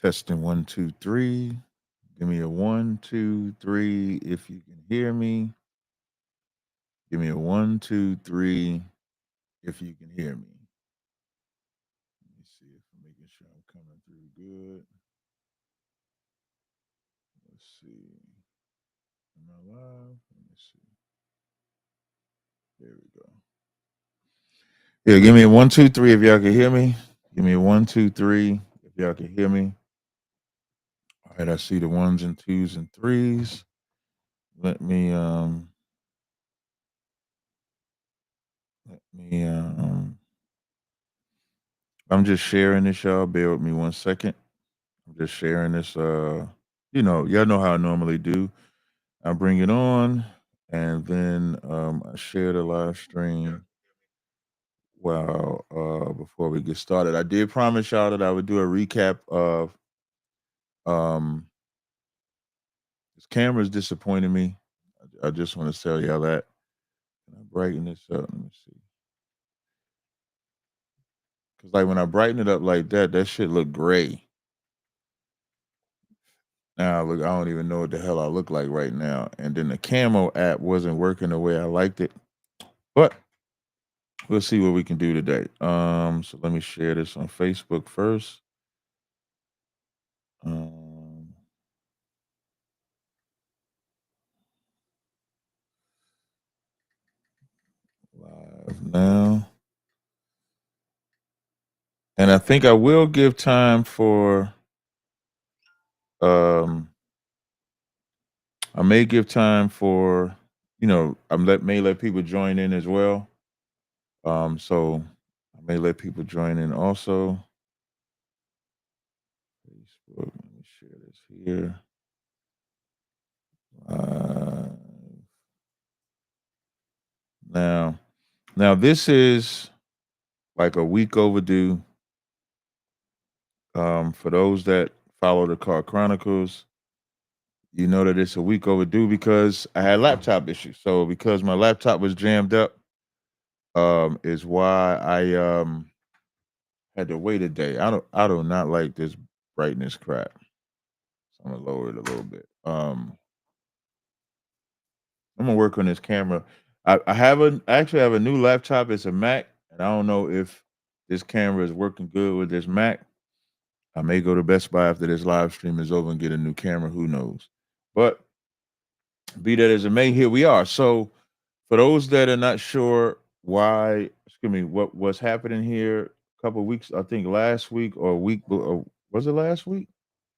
Testing 1, 2, 3. Give me a 1, 2, 3 if you can hear me. Give me a 1, 2, 3 if you can hear me. Let me see if I'm making sure I'm coming through good. Let's see. Am I live? Let me see. There we go. Yeah, give me a 1, 2, 3 if y'all can hear me. Give me a 1, 2, 3 if y'all can hear me. All right, I see the 1s and 2s and 3s. Let me I'm just sharing this, y'all. Bear with me 1 second. I'm just sharing this. Y'all know how I normally do. I bring it on, and then I share the live stream. Wow. Before we get started, I did promise y'all that I would do a recap of this camera's disappointing me. I just want to tell y'all that. Can I brighten this up? Let me see. Cause like when I brighten it up like that, that shit look gray. Now look, I don't even know what the hell I look like right now. And then the camo app wasn't working the way I liked it. But we'll see what we can do today. So let me share this on Facebook first. Live now. And I think I will give time for I may give time for, may let people join in as well. So I may let people join in also. Facebook, let me share this here. Now this is like a week overdue. For those that follow the Car Chronicles, you know that it's a week overdue because I had laptop issues. So because my laptop was jammed up, is why I had to wait a day. I do not like this brightness crap. So I'm gonna lower it a little bit. I'm gonna work on this camera. I actually have a new laptop. It's a Mac, and I don't know if this camera is working good with this Mac. I may go to Best Buy after this live stream is over and get a new camera. Who knows? But be that as it may, here we are. So for those that are not sure what's happening here, a couple of weeks, I think last week or a week, or was it last week?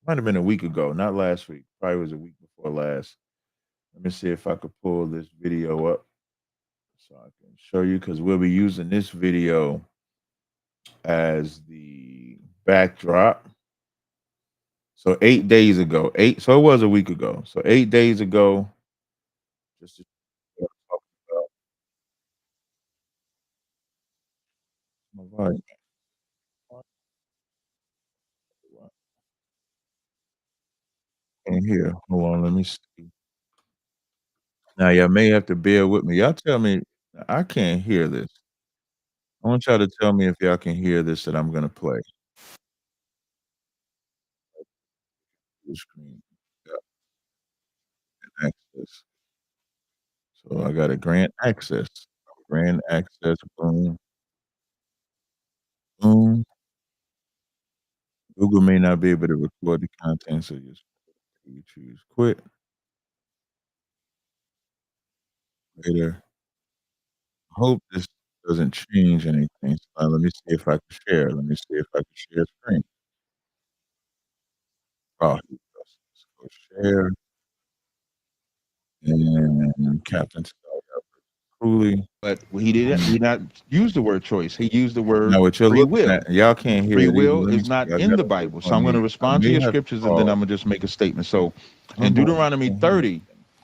Might have been a week ago, not last week. Probably was a week before last. Let me see if I could pull this video up so I can show you, because we'll be using this video as the backdrop. So 8 days ago, so it was a week ago. So 8 days ago, just to talk about and here. Hold on, let me see. Now y'all may have to bear with me. Y'all tell me I can't hear this. I want y'all to tell me if y'all can hear this that I'm gonna play. The screen. Yeah, access. So I got a grant access. Grant access, boom, boom. Google may not be able to record the content, so just you choose quit later. Hope this doesn't change anything. So now let me see if I can share. Let me see if I can share screen. Oh, here we go. Let's go share and Captain Cooley. But he not use the word choice. He used the word Now what you're free looking will. at, y'all can't hear Free it either. will Let me is see. not I in the gotta work Bible. So on I'm going me. to I respond to may your have to scriptures and then pause. I'm going to just make a statement. So in Hold on. I Deuteronomy can't hear it. 30,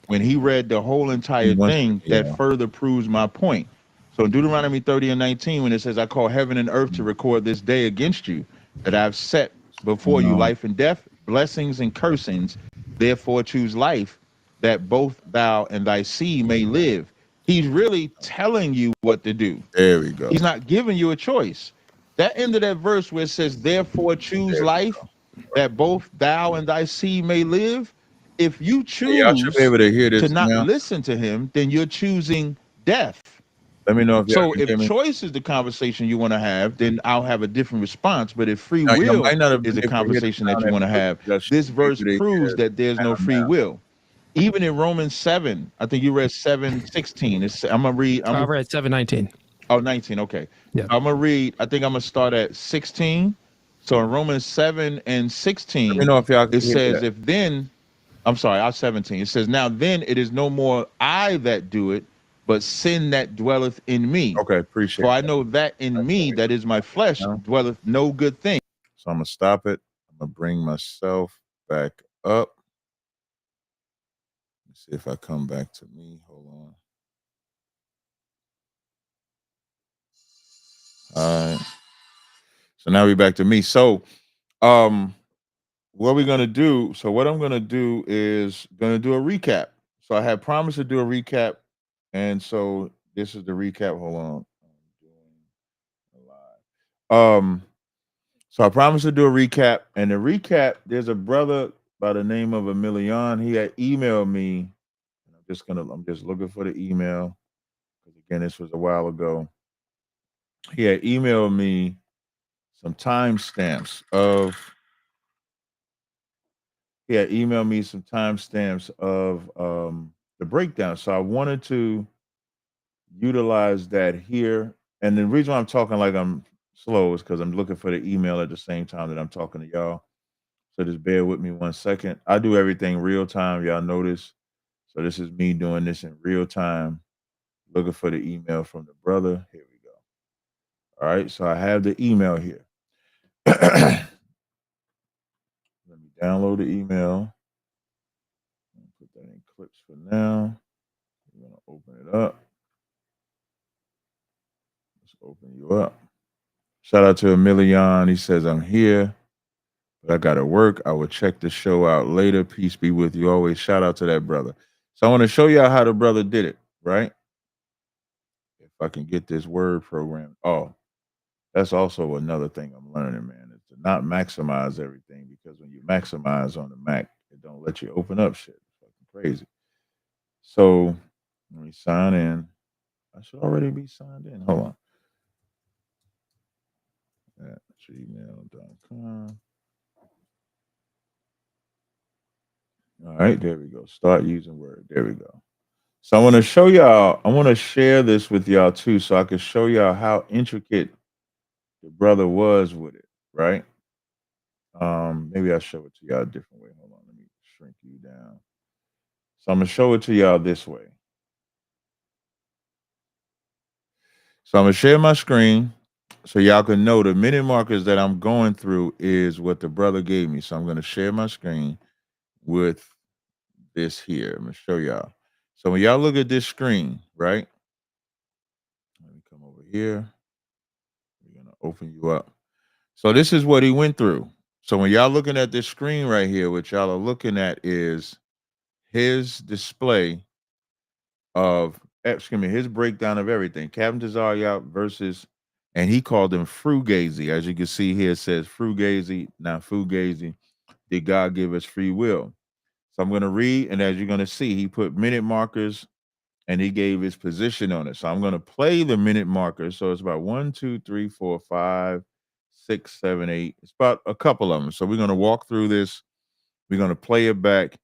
when he read the whole Give me entire one thing, second, that y'all. further proves my point. So in Deuteronomy 30 and 19, when it says, I call heaven and earth to record this day against you, that I've set before you life and death, blessings and cursings, therefore choose life, that both thou and thy seed may live. He's really telling you what to do. There we go. He's not giving you a choice. That end of that verse where it says, therefore choose There we life, go. that both thou and thy seed may live. If you Hey, y'all should be choose able to hear to this not now. listen to him, then you're choosing death. Let me know if y'all So can if hear me. choice is the conversation you want to have, then I'll have a different response. But if free Now, you will might not have is been a able to hear the conversation that sound you at want to first, have, but y'all should this be verse able to proves hear that the there's no sound free now. will. Even in Romans 7, I think you read 7:16. I'm gonna read. We're at 7:19. Oh, 19. Okay. Yeah. So I'm gonna read. I think I'm gonna start at 16. So in Romans 7 and Let me 16, know if y'all it can hear says, that. if then, I'm sorry, I 17. It says, now then it is no more I that do it, but sin that dwelleth in me. Okay, appreciate For I that. know that in me, that is my flesh, Now, dwelleth no good thing. so I'm gonna stop it. I'm gonna bring myself back up. Let's see if I come back to me. Hold on. All right. So now we're back to me. So um what we're gonna do, so what I'm gonna do is gonna do a recap. So I had promised to do a recap, and so this is the recap. Hold on. I'm doing a live. So I promised to do a recap, and the recap, there's a brother by the name of Emilion. He had emailed me. And I'm just looking for the email because again, this was a while ago. He had emailed me some timestamps of he had emailed me some timestamps of the breakdown. So I wanted to utilize that here. And the reason why I'm talking like I'm slow is because I'm looking for the email at the same time that I'm talking to y'all. So just bear with me 1 second. I do everything real time, y'all notice. So this is me doing this in real time, looking for the email from the brother. Here we go. All right, so I have the email here. Let me download the email. Put that in clips for now. I'm gonna open it up. Let's open you up. Shout out to Emilion. He says, I'm here, but I gotta work. I will check the show out later. Peace be with you always. Shout out to that brother. So I want to show y'all how the brother did it, right? If I can get this word program. Oh, that's also another thing I'm learning, man, is to not maximize everything because when you maximize on the Mac, it don't let you open up shit. It's fucking crazy. So let me sign in. I should already be signed in. Hold on. At gmail.com. All right, there we go. Start using Word. There we go. So I want to show y'all, I want to share this with y'all too, so I can show y'all how intricate the brother was with it, right? Maybe I'll show it to y'all a different way. Hold on, let me shrink you down. So I'm gonna show it to y'all this way. So I'm gonna share my screen so y'all can know the minute markers that I'm going through is what the brother gave me. So I'm gonna share my screen with this here. I'm gonna show y'all. So when y'all look at this screen, right? Let me come over here. We're gonna open you up. So this is what he went through. So when y'all looking at this screen right here, what y'all are looking at is his display of excuse me, his breakdown of everything. Captain Tazaryach versus, and he called him Frugazi. As you can see here, it says Frugazi, not Fugazi. Did God give us free will? So I'm going to read, and as you're going to see, he put minute markers and he gave his position on it. So I'm going to play the minute markers. So it's about 1, 2, 3, 4, 5, 6, 7, 8. It's about a couple of them. So we're going to walk through this. We're going to play it back.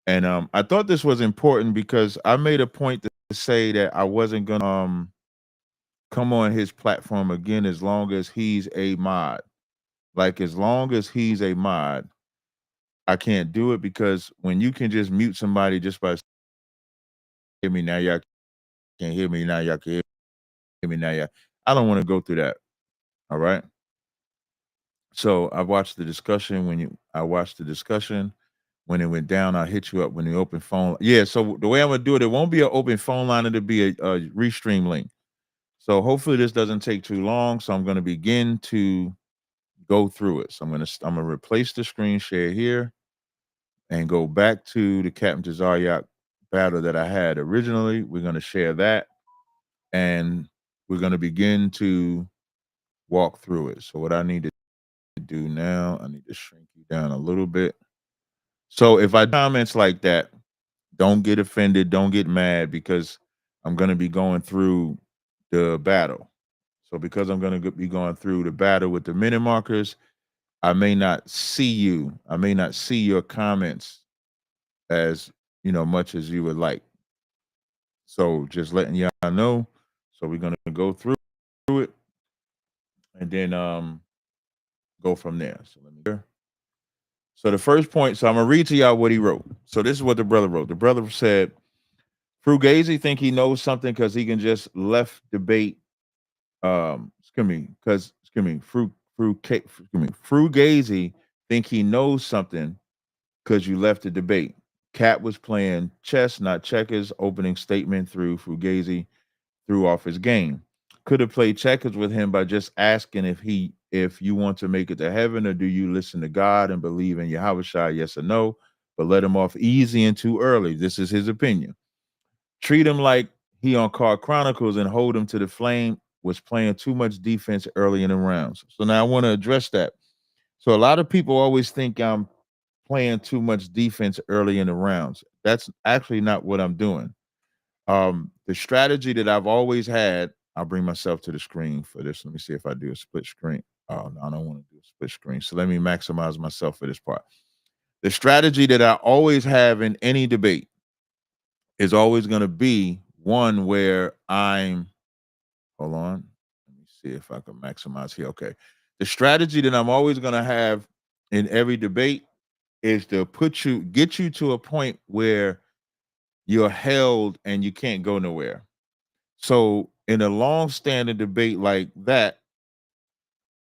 And I thought this was important because I made a point to say that I wasn't gonna come on his platform again as long as he's a mod. Like as long as he's a mod, I can't do it because when you can just mute somebody just by hear me now, y'all can't hear me now, y'all can hear me now, y'all. I don't want to go through that. All right. So I watched the discussion I watched the discussion. When it went down, I hit you up when the open phone. Yeah, so the way I'm gonna do it, it won't be an open phone line, it'll be a restream link. So hopefully this doesn't take too long. So I'm going to begin to go through it. So I'm gonna replace the screen share here and go back to the Captain Tazaryach battle that I had originally. We're going to share that and we're going to begin to walk through it. So what I need to do now, I need to shrink you down a little bit. So if I comments like that, don't get offended, don't get mad because I'm going to be going through the battle. So because I'm going to be going through the battle with the minute markers, I may not see you. I may not see your comments as, much as you would like. So just letting y'all know. So we're going to go through it and then go from there. So let me. So the first point, so I'm gonna read to y'all what he wrote. So this is what the brother wrote. The brother said, Frugazi think he knows something because he can just left debate. Frugazi think he knows something because you left the debate. Cat was playing chess, not checkers. Opening statement through Frugazi threw off his game. Could have played checkers with him by just asking if you want to make it to heaven or do you listen to God and believe in Yahweh Shai, yes or no, but let him off easy and too early. This is his opinion. Treat him like he on Card Chronicles and hold him to the flame was playing too much defense early in the rounds. So now I want to address that. So a lot of people always think I'm playing too much defense early in the rounds. That's actually not what I'm doing. The strategy that I've always had, I'll bring myself to the screen for this. Let me see if I do a split screen. Oh, no, I don't want to do a split screen. So let me maximize myself for this part. The strategy that I always have in any debate is always going to be one where hold on. Let me see if I can maximize here. Okay. The strategy that I'm always going to have in every debate is to get you to a point where you're held and you can't go nowhere. So in a long-standing debate like that,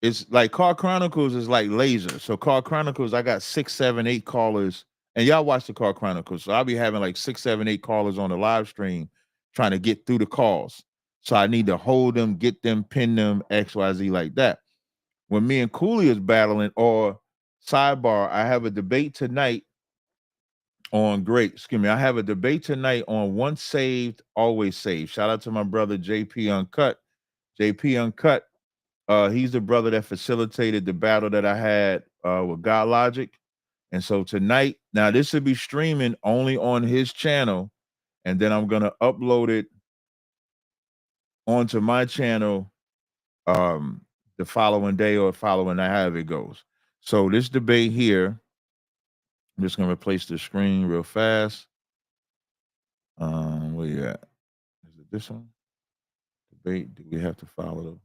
it's like Car Chronicles is like laser. So Car Chronicles, I got 6, 7, 8 callers, and y'all watch the Car Chronicles. So I'll be having like 6, 7, 8 callers on the live stream trying to get through the calls. So I need to hold them, get them, pin them, XYZ like that. When me and Cooley is battling, or sidebar, I have a debate tonight I have a debate tonight on once saved, always saved. Shout out to my brother JP Uncut. JP Uncut, he's the brother that facilitated the battle that I had with God Logic. And so tonight, now this will be streaming only on his channel, and then I'm gonna upload it onto my channel the following day or following night, however it goes. So this debate here, I'm just gonna replace the screen real fast. Where you at? Is it this one? Debate. Do we have to follow them?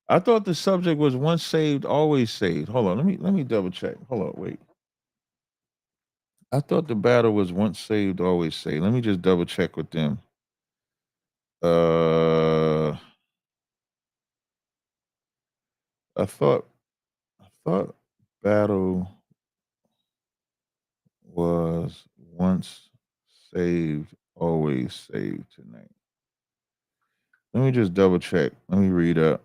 I thought the subject was once saved, always saved. Hold on, let me double check. Hold on, wait. I thought the battle was once saved, always saved. Let me just double check with them. I thought battle was once saved, always saved tonight. Let me just double check. Let me read up.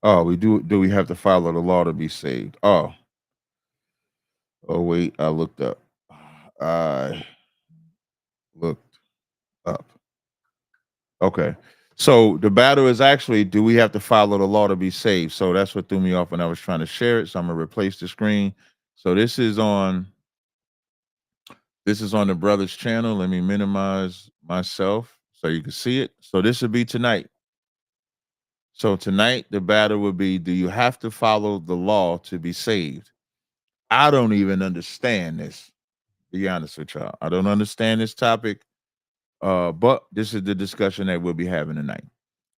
Oh, do we have to follow the law to be saved? Oh wait, I looked up. I looked up. Okay. So the battle is actually, do we have to follow the law to be saved? So that's what threw me off when I was trying to share it. So I'm gonna replace the screen. So this is on the brother's channel. Let me minimize myself so you can see it. So this would be tonight. So tonight the battle would be, do you have to follow the law to be saved? I don't even understand this. Be honest with y'all. I don't understand this topic. But this is the discussion that we'll be having tonight.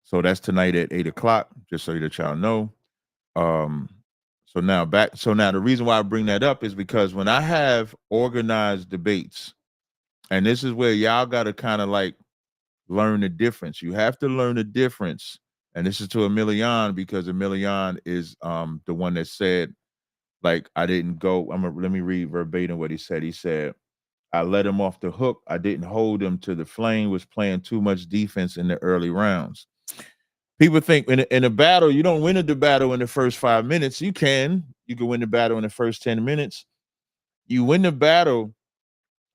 So that's tonight at 8:00, just so that y'all know. Um, so now the reason why I bring that up is because when I have organized debates, and this is where y'all gotta kind of like learn the difference. You have to learn the difference. And this is to Emilian, because Emilian is the one that said, like, I didn't go. Let me read verbatim what he said. He said, I let him off the hook. I didn't hold him to the flame, was playing too much defense in the early rounds. People think in a battle, you don't win the battle in the first 5 minutes. You can win the battle in the first 10 minutes. You win the battle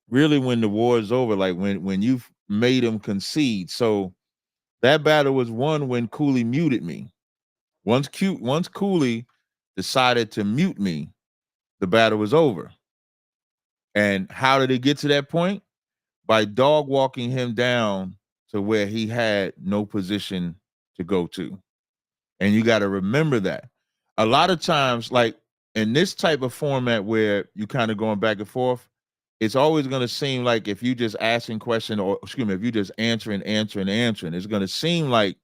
really when the war is over, like when you've made them concede. So that battle was won when Cooley muted me. Once Cooley decided to mute me, the battle was over. And how did it get to that point? By dog walking him down to where he had no position to go to. And you got to remember that. A lot of times, like in this type of format where you kind of going back and forth, it's always going to seem like if you just asking question, or excuse me, if you just answering, it's going to seem like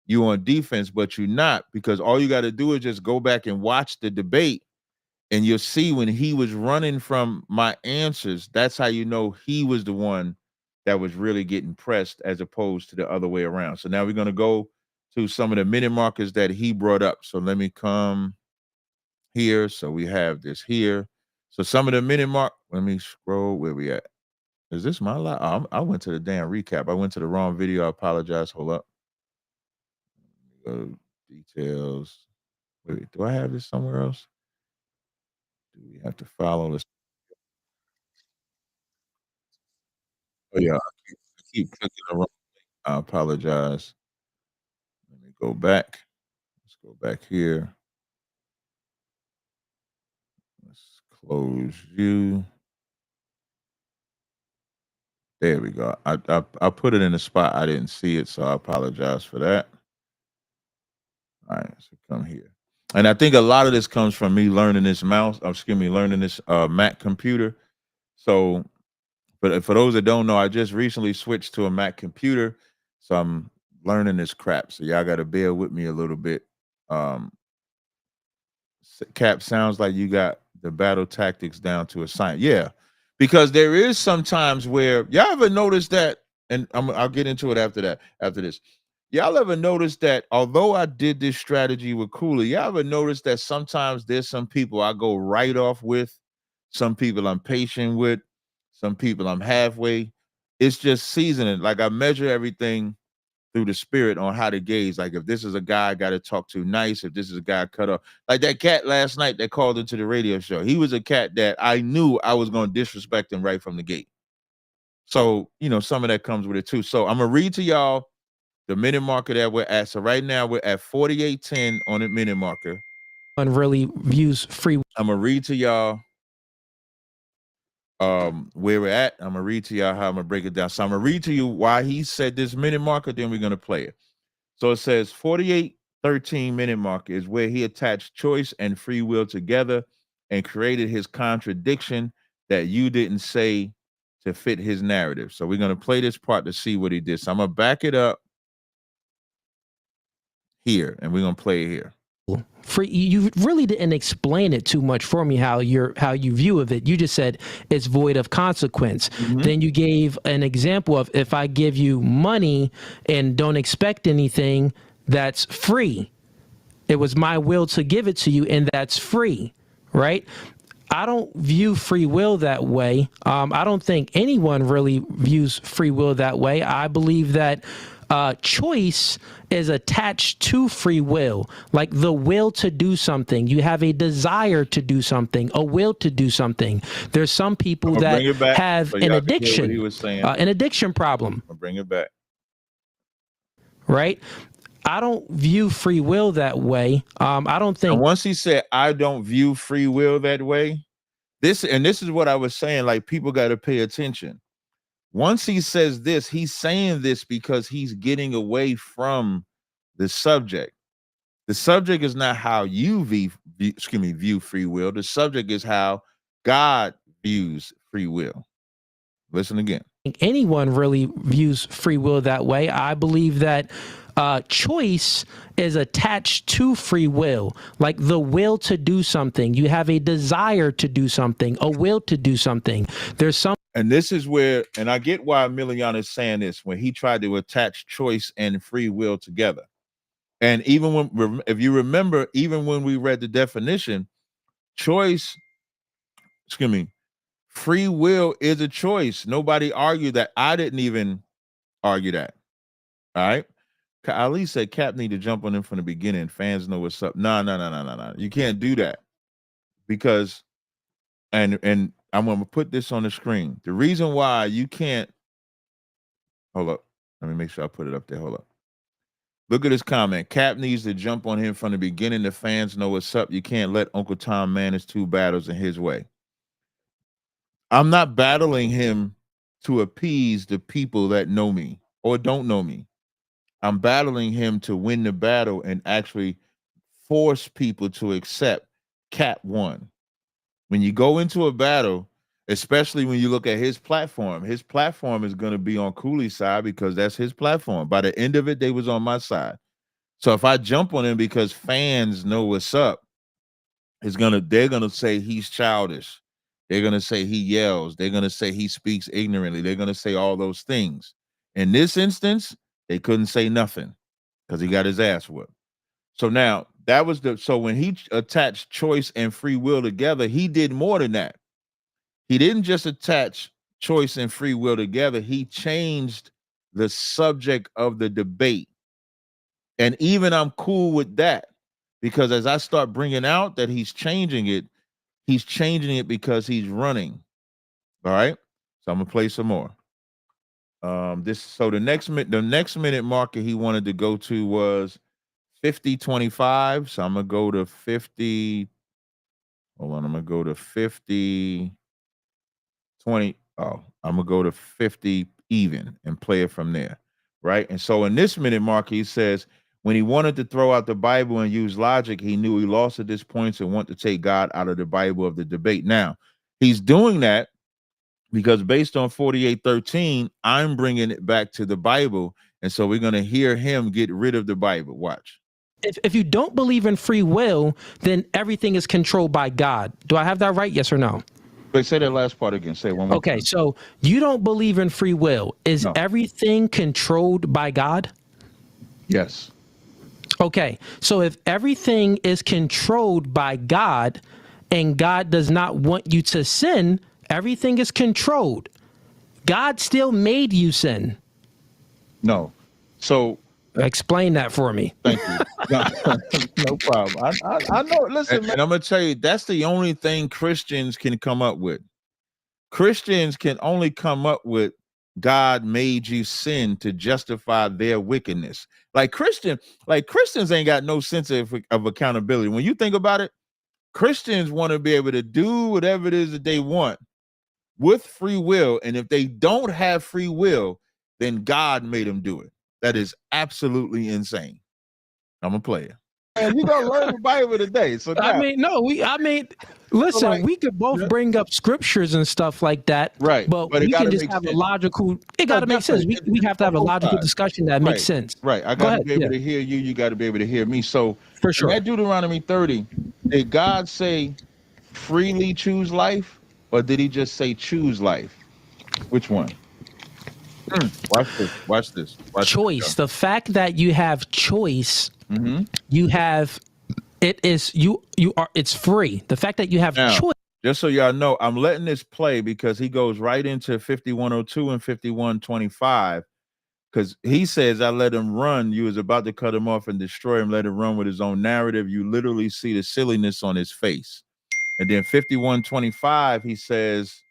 you on defense, but you're not, because all you got to do is just go back and watch the debate, and you'll see when he was running from my answers, that's how you know he was the one that was really getting pressed as opposed to the other way around. So now we're going to go to some of the minute markers that he brought up. So let me come here. So we have this here. So some of the minute mark, let me scroll where we at. Is this my live? Oh, I went to the damn recap. I went to the wrong video. I apologize. Hold up. Go to details. Wait, do I have this somewhere else? Do we have to follow this? Oh yeah, I keep clicking the wrong. I apologize. Let me go back. Let's go back here. Let's close you. There we go. I put it in a spot I didn't see it, so I apologize for that. All right, so come here. And I think a lot of this comes from me learning this learning this Mac computer. So, but for those that don't know, I just recently switched to a Mac computer, so I'm learning this crap. So y'all got to bear with me a little bit. Cap, sounds like you got the battle tactics down to a science. Yeah, because there is sometimes where y'all ever notice that, and I'll get into it after that. After this, y'all ever notice that although I did this strategy with Cooley, y'all ever notice that sometimes there's some people I go right off with, some people I'm patient with, some people I'm halfway. It's just seasoning. Like I measure everything through the spirit on how to gauge. Like if this is a guy I got to talk to nice, if this is a guy cut off. Like that cat last night that called into the radio show. He was a cat that I knew I was going to disrespect him right from the gate. So, some of that comes with it too. So I'm going to read to y'all the minute marker that we're at. So right now we're at 48:10 on the minute marker. Really views free. I'm going to read to y'all where we're at. I'm going to read to y'all how I'm going to break it down. So I'm going to read to you why he said this minute marker, then we're going to play it. So it says 48:13 minute mark is where he attached choice and free will together and created his contradiction that you didn't say to fit his narrative. So we're going to play this part to see what he did. So I'm going to back it up here and we're going to play it here. You really didn't explain it too much for me how you view of it. You just said it's void of consequence. Mm-hmm. Then you gave an example of if I give you money and don't expect anything, that's free. It was my will to give it to you, and that's free, right? I don't view free will that way. I don't think anyone really views free will that way. I believe that choice is attached to free will, like the will to do something. You have a desire to do something, a will to do something. There's some people that have an addiction problem. I'll bring it back. Right? I don't view free will that way. I don't think. And once he said, I don't view free will that way, this is what I was saying, like people got to pay attention. Once he says this, he's saying this because he's getting away from the subject. The subject is not how you view free will. The subject is how God views free will. Listen again. Anyone really views free will that way. I believe that choice is attached to free will, like the will to do something. You have a desire to do something, a will to do something. There's some. And this is where, and I get why Milian is saying this, when he tried to attach choice and free will together. And even when, if you remember, even when we read the definition, free will is a choice. Nobody argued that. I didn't even argue that. All right. Ali said Cap need to jump on him from the beginning. Fans know what's up. No. You can't do that. Because, and I'm going to put this on the screen. The reason why you can't, hold up. Let me make sure I put it up there. Hold up. Look at his comment. Cap needs to jump on him from the beginning. The fans know what's up. You can't let Uncle Tom manage 2 battles in his way. I'm not battling him to appease the people that know me or don't know me. I'm battling him to win the battle and actually force people to accept Cap won. When you go into a battle, especially when you look at his platform is going to be on Cooley's side because that's his platform. By the end of it, they was on my side. So if I jump on him because fans know what's up, they're gonna say he's childish. They're gonna say he yells. They're gonna say he speaks ignorantly. They're gonna say all those things. In this instance, they couldn't say nothing because he got his ass whooped. So now so when he attached choice and free will together, he did more than that. He didn't just attach choice and free will together. He changed the subject of the debate. And even I'm cool with that because as I start bringing out that he's changing it because he's running. All right. So I'm gonna play some more. The next minute marker he wanted to go to was 50-25. So I'm gonna go to 50. Hold on, I'm gonna go to 50 20. Oh, I'm gonna go to 50 even and play it from there. Right. And so in this minute marker, he says when he wanted to throw out the Bible and use logic, he knew he lost at this point and wanted to take God out of the Bible of the debate. Now, he's doing that because based on 48:13, I'm bringing it back to the Bible. And so we're going to hear him get rid of the Bible. Watch. If you don't believe in free will, then everything is controlled by God. Do I have that right? Yes or no? Wait, say that last part again. Say it one more time. Okay, so you don't believe in free will. Is No. everything controlled by God? Yes. Okay, so if everything is controlled by God and God does not want you to sin, everything is controlled. God still made you sin. No. So explain that for me. Thank you. No problem. I know. Listen, man, I'm gonna tell you that's the only thing Christians can come up with. Christians can only come up with God made you sin to justify their wickedness. Like Christians ain't got no sense of accountability. When you think about it, Christians want to be able to do whatever it is that they want with free will. And if they don't have free will, then God made them do it. That is absolutely insane. I'm gonna play it. And you're gonna learn the Bible today. So now, listen, we could both bring up scriptures and stuff like that, right? But we can just have a logical. It got to make sense. We have to have a logical discussion that makes sense. Right. I got to be able to hear you. You got to be able to hear me. So for sure, at Deuteronomy 30, did God say freely choose life, or did He just say choose life? Which one? Watch this. Choice. The fact that you have choice, you have it is you are it's free. The fact that you have choice. Just so y'all know, I'm letting this play because he goes right into 5102 and 5125. Because he says, I let him run. You was about to cut him off and destroy him, let him run with his own narrative. You literally see the silliness on his face. And then 5125, he says,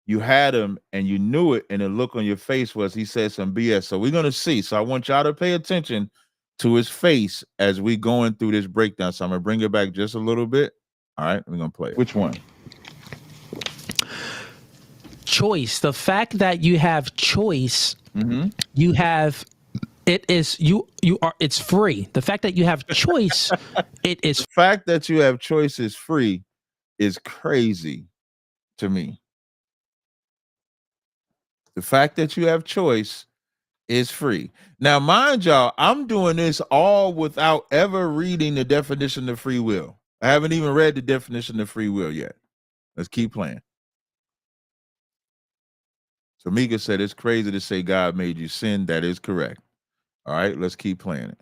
you had him and you knew it, and the look on your face was he said some BS. So we're gonna see. So I want y'all to pay attention to his face as we going through this breakdown. So I'm gonna bring it back just a little bit. All right, we're gonna play it. Which one? Choice. The fact that you have choice, you have it is you are it's free. The fact that you have choice, it is the fact that you have choice is free is crazy to me. The fact that you have choice is free. Now, mind y'all, I'm doing this all without ever reading the definition of free will. I haven't even read the definition of free will yet. Let's keep playing. So Mika said it's crazy to say God made you sin. That is correct. All right, let's keep playing it.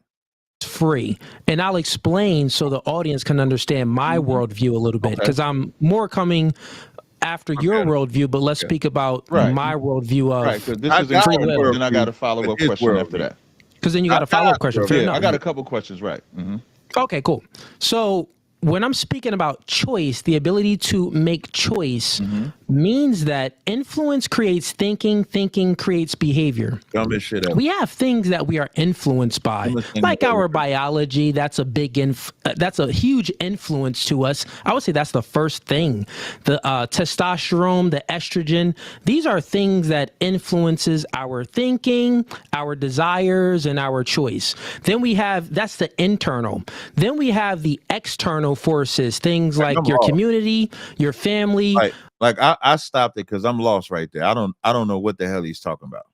Free. And I'll explain so the audience can understand my worldview a little bit, because I'm more coming after your worldview, but let's speak about my worldview of because this is free will. Then I got a follow-up question after that. Because then you got a follow-up question. Fair enough. I got a couple questions, right? Okay, cool. So when I'm speaking about choice, the ability to make choice means that influence creates thinking, thinking creates behavior. Dumbest shit ever. We have things that we are influenced by, Dumbest thing like ever. our biology. That's a that's a huge influence to us. I would say that's the first thing. The testosterone, the estrogen, these are things that influences our thinking, our desires, and our choice. Then we have, that's the internal. Then we have the external forces, things like I'm your lost. community, your family. Like I stopped it because I'm lost right there. I don't know what the hell he's talking about.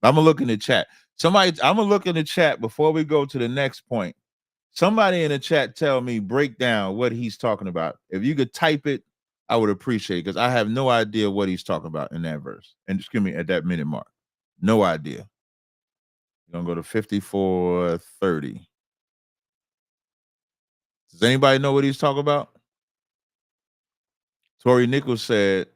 I'm gonna look in the chat. I'm gonna look in the chat before we go to the next point. Somebody in the chat tell me, break down what he's talking about. If you could type it, I would appreciate it, because I have no idea what he's talking about in that verse. And excuse me, at that minute mark. No idea. You're gonna go to 54:30. Does anybody know what he's talking about? Tori Nichols said,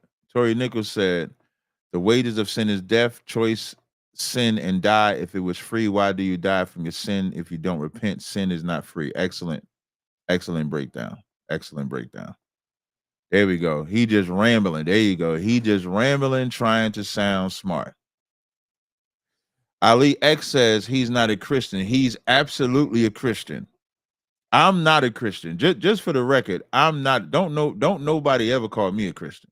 the wages of sin is death. Choice, sin, and die. If it was free, why do you die from your sin? If you don't repent, sin is not free. Excellent breakdown. Excellent breakdown. There we go. He just rambling. There you go. He just rambling, trying to sound smart. Ali X says he's not a Christian. He's absolutely a Christian. I'm not a Christian. Just for the record, I'm not. Don't nobody ever call me a Christian.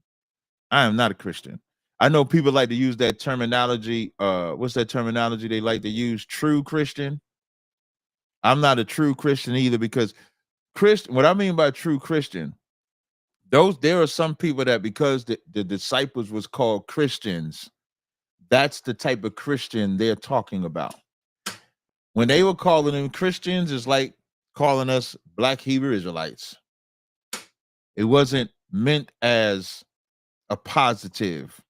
I am not a Christian. I know people like to use that terminology. What's that terminology they like to use? True Christian. I'm not a true Christian either, because what I mean by true Christian, there are some people that, because the disciples was called Christians, that's the type of Christian they're talking about. When they were calling them Christians, it's like calling us Black Hebrew Israelites. It wasn't meant as a positive.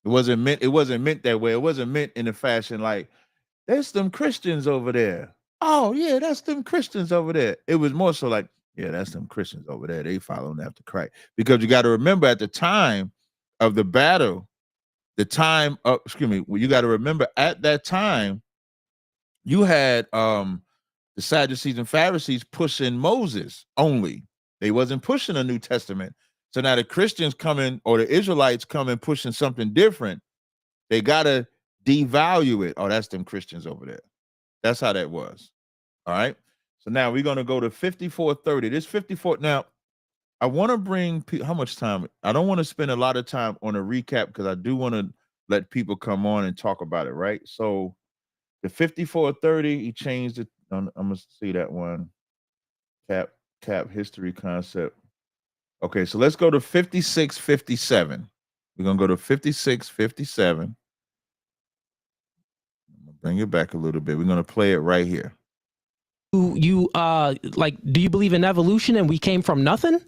It wasn't meant that way. It wasn't meant in a fashion like, there's them Christians over there. Oh yeah, that's them Christians over there. It was more so like, yeah, that's them Christians over there. They following after Christ. Because you got to remember, at the time of the battle, you got to remember at that time, you had the Sadducees and Pharisees pushing Moses only. They wasn't pushing a New Testament. So now the Christians coming, or the Israelites coming, pushing something different. They got to devalue it. Oh, that's them Christians over there. That's how that was. All right. So now we're going to go to 54:30. This 54. Now, I want to bring how much time? I don't want to spend a lot of time on a recap, because I do want to let people come on and talk about it. Right. So the 54:30, he changed it. I'm going to see that one. Cap history concept. Okay. So let's go to 56:57. We're going to go to 56:57. Bring it back a little bit. We're going to play it right here. Do you believe in evolution and we came from nothing?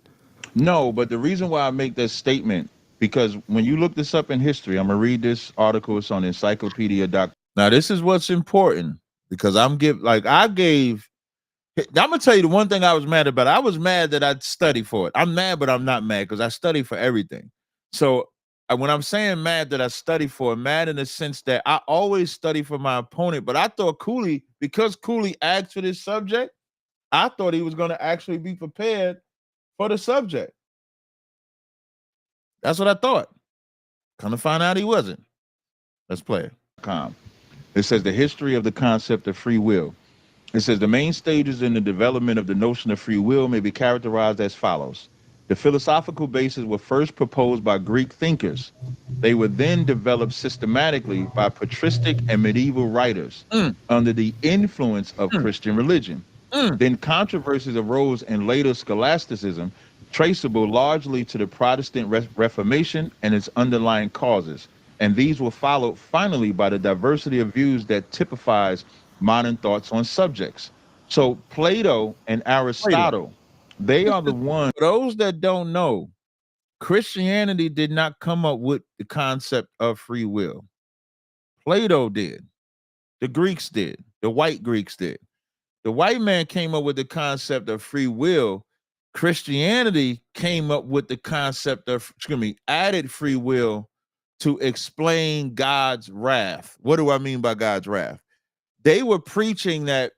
No, but the reason why I make that statement, because when you look this up in history, I'm gonna read this article. It's on encyclopedia.com. Now, this is what's important, because I'm gonna tell you the one thing I was mad about. I was mad that I'd study for it. I'm mad, but I'm not mad, because I study for everything. So when I'm saying mad that I study for, mad in the sense that I always study for my opponent. But I thought Cooley, because Cooley asked for this subject, I thought he was going to actually be prepared for the subject. That's what I thought. Come to find out he wasn't. Let's play it. It says the history of the concept of free will. It says the main stages in the development of the notion of free will may be characterized as follows. The philosophical bases were first proposed by Greek thinkers. They were then developed systematically by patristic and medieval writers under the influence of Christian religion. Then controversies arose in later scholasticism, traceable largely to the Protestant Reformation and its underlying causes. And these were followed finally by the diversity of views that typifies modern thoughts on subjects. So Plato and Aristotle, they are the ones. For those that don't know, Christianity did not come up with the concept of free will. Plato did. The Greeks did. The white Greeks did. The white man came up with the concept of free will. Christianity came up with the concept of, added free will to explain God's wrath. What do I mean by God's wrath? They were preaching that,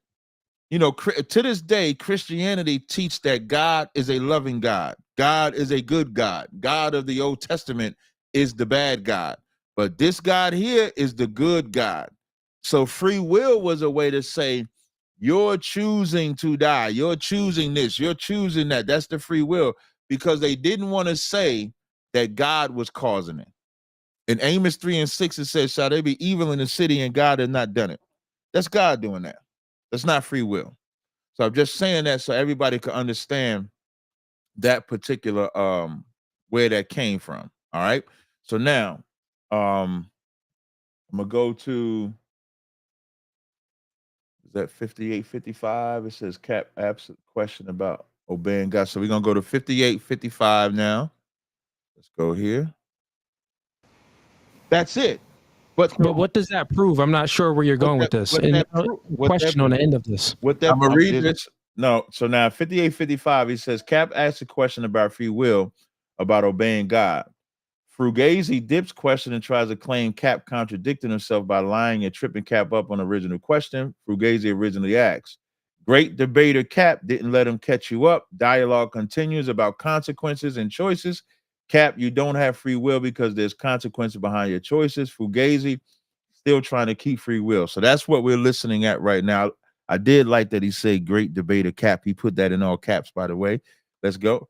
you know, to this day, Christianity teaches that God is a loving God. God is a good God. God of the Old Testament is the bad God. But this God here is the good God. So free will was a way to say, you're choosing to die. You're choosing this. You're choosing that. That's the free will, because they didn't want to say that God was causing it. In Amos 3:6, it says, shall there be evil in the city and God has not done it? That's God doing that. That's not free will. So I'm just saying that so everybody can understand that particular where that came from. All right. So now I'm gonna go to, is that 58:55? It says Cap absent question about obeying God. So we're gonna go to 58:55 now. Let's go here. That's it. But what does that prove? I'm not sure where you're going with this. And question on the end of this. What that I'm gonna read this. No, so now 58:55, he says, Cap asked a question about free will, about obeying God. Fugazi dips question and tries to claim Cap contradicting himself by lying and tripping Cap up on the original question Fugazi originally asked. Great debater Cap didn't let him catch you up. Dialogue continues about consequences and choices. Cap, you don't have free will because there's consequences behind your choices. Fugazi still trying to keep free will. So that's what we're listening at right now. I did like that he said great debater Cap. He put that in all caps, by the way. Let's go.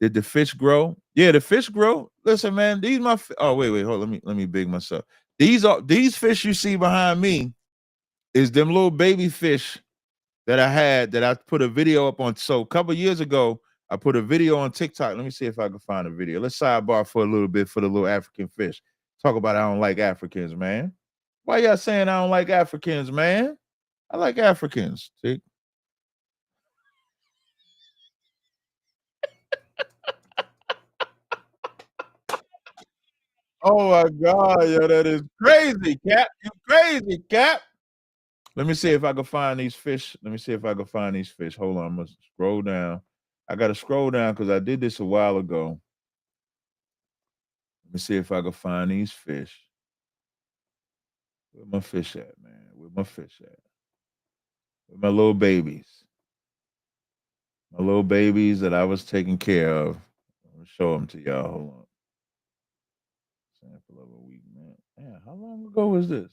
Did the fish grow? Yeah, the fish grow. Listen, man, these my wait, hold on. Let me big myself. These fish you see behind me is them little baby fish that I had that I put a video up on. So a couple years ago, I put a video on TikTok. Let me see if I can find a video. Let's sidebar for a little bit for the little African fish. Talk about I don't like Africans, man. Why y'all saying I don't like Africans, man? I like Africans. See? Oh my God, yo, that is crazy, Cap. You crazy, Cap. Let me see if I can find these fish. Let me see if I can find these fish. Hold on, I'm gonna scroll down. I gotta scroll down because I did this a while ago. Let me see if I can find these fish. Where my fish at, man? Where my fish at? Where my little babies? My little babies that I was taking care of. I'm gonna show them to y'all. Hold on. Sample of a week, man. Man, how long ago was this?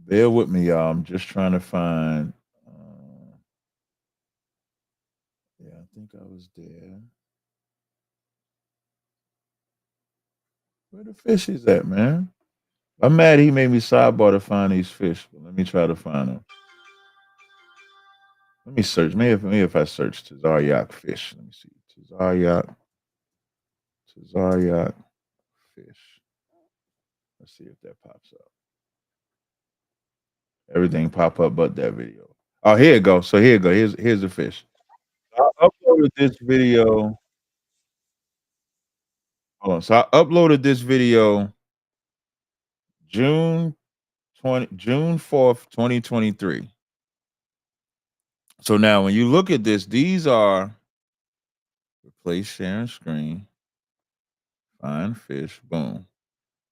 Bear with me, y'all. I'm just trying to find. Yeah, I think I was there. Where the fish is at, man? I'm mad he made me sidebar to find these fish, but let me try to find them. Let me search. Maybe if I search Tazaryach fish. Let me see. Tazaryach fish. Let's see if that pops up. Everything pop up but that video. Oh, here it goes. So here it goes. Here's the fish. I uploaded this video. Hold on. So I uploaded this video June 4th, 2023. So now when you look at this, these are replace sharing screen, find fish, boom.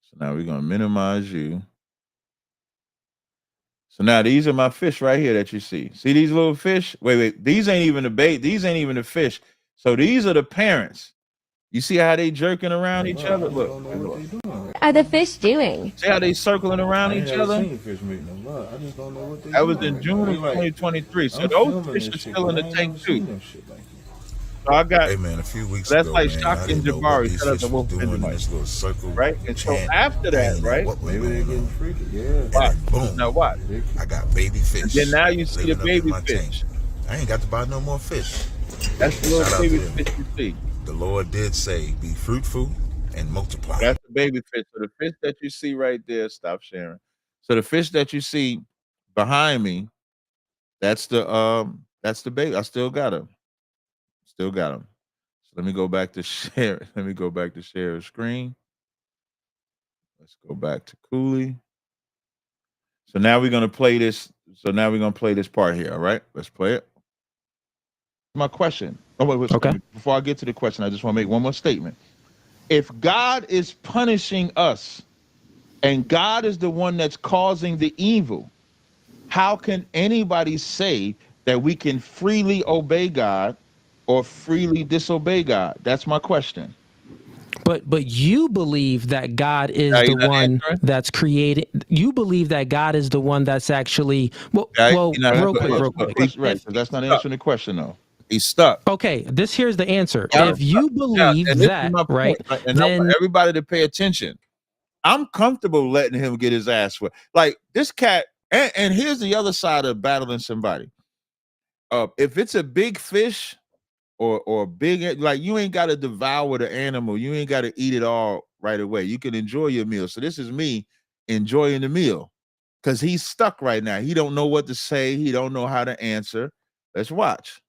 So now we're gonna minimize you. So now these are my fish right here that you see. See these little fish? Wait, these ain't even the bait, these ain't even the fish. So these are the parents. You see how they jerking around each other? Look. Are the fish doing? See how they circling around each other? I just don't know what they That was in June of 2023. So those fish are still in the tank too. So I got, hey man, a few weeks that's ago, like man, Shock I and didn't know what Jabari. these Shout out fish to were Wolf doing in Benjamin. this little circle, Right? And so after that, right? what was going on. Freaky. Yeah. Watch. Boom. Now watch. I got baby fish. And then now you see the living up baby in my tank. fish. I ain't got to buy no more fish. That's the little Shout out baby to them. fish you see. The Lord did say, be fruitful and multiply. That's the baby fish. So the fish that you see right there, stop sharing. So the fish that you see behind me, that's the baby. I still got him. Still got him. So let me go back to share. Let me go back to share a screen. Let's go back to Cooley. So now we're gonna play this. So now we're gonna play this part here. All right, let's play it. My question. Oh wait, Okay. before I get to the question, I just want to make one more statement. If God is punishing us and God is the one that's causing the evil, how can anybody say that we can freely obey God or freely disobey God? That's my question. But you believe that God is Are the you not one answering? that's creating. You believe that God is the one that's actually well, You're not real quick, answering. real The quick. question, right? If Because that's not Stuck. answering the question, though. He's stuck. okay, here's the answer. Yeah, If you believe and this is that, my right, point, right? And I want then everybody to pay attention. I'm comfortable letting him get his ass wet. Like this cat, and here's the other side of battling somebody. If it's a big fish or big, like you ain't got to devour the animal. You ain't got to eat it all right away. You can enjoy your meal. So this is me enjoying the meal because he's stuck right now. He don't know what to say. He don't know how to answer. Let's watch.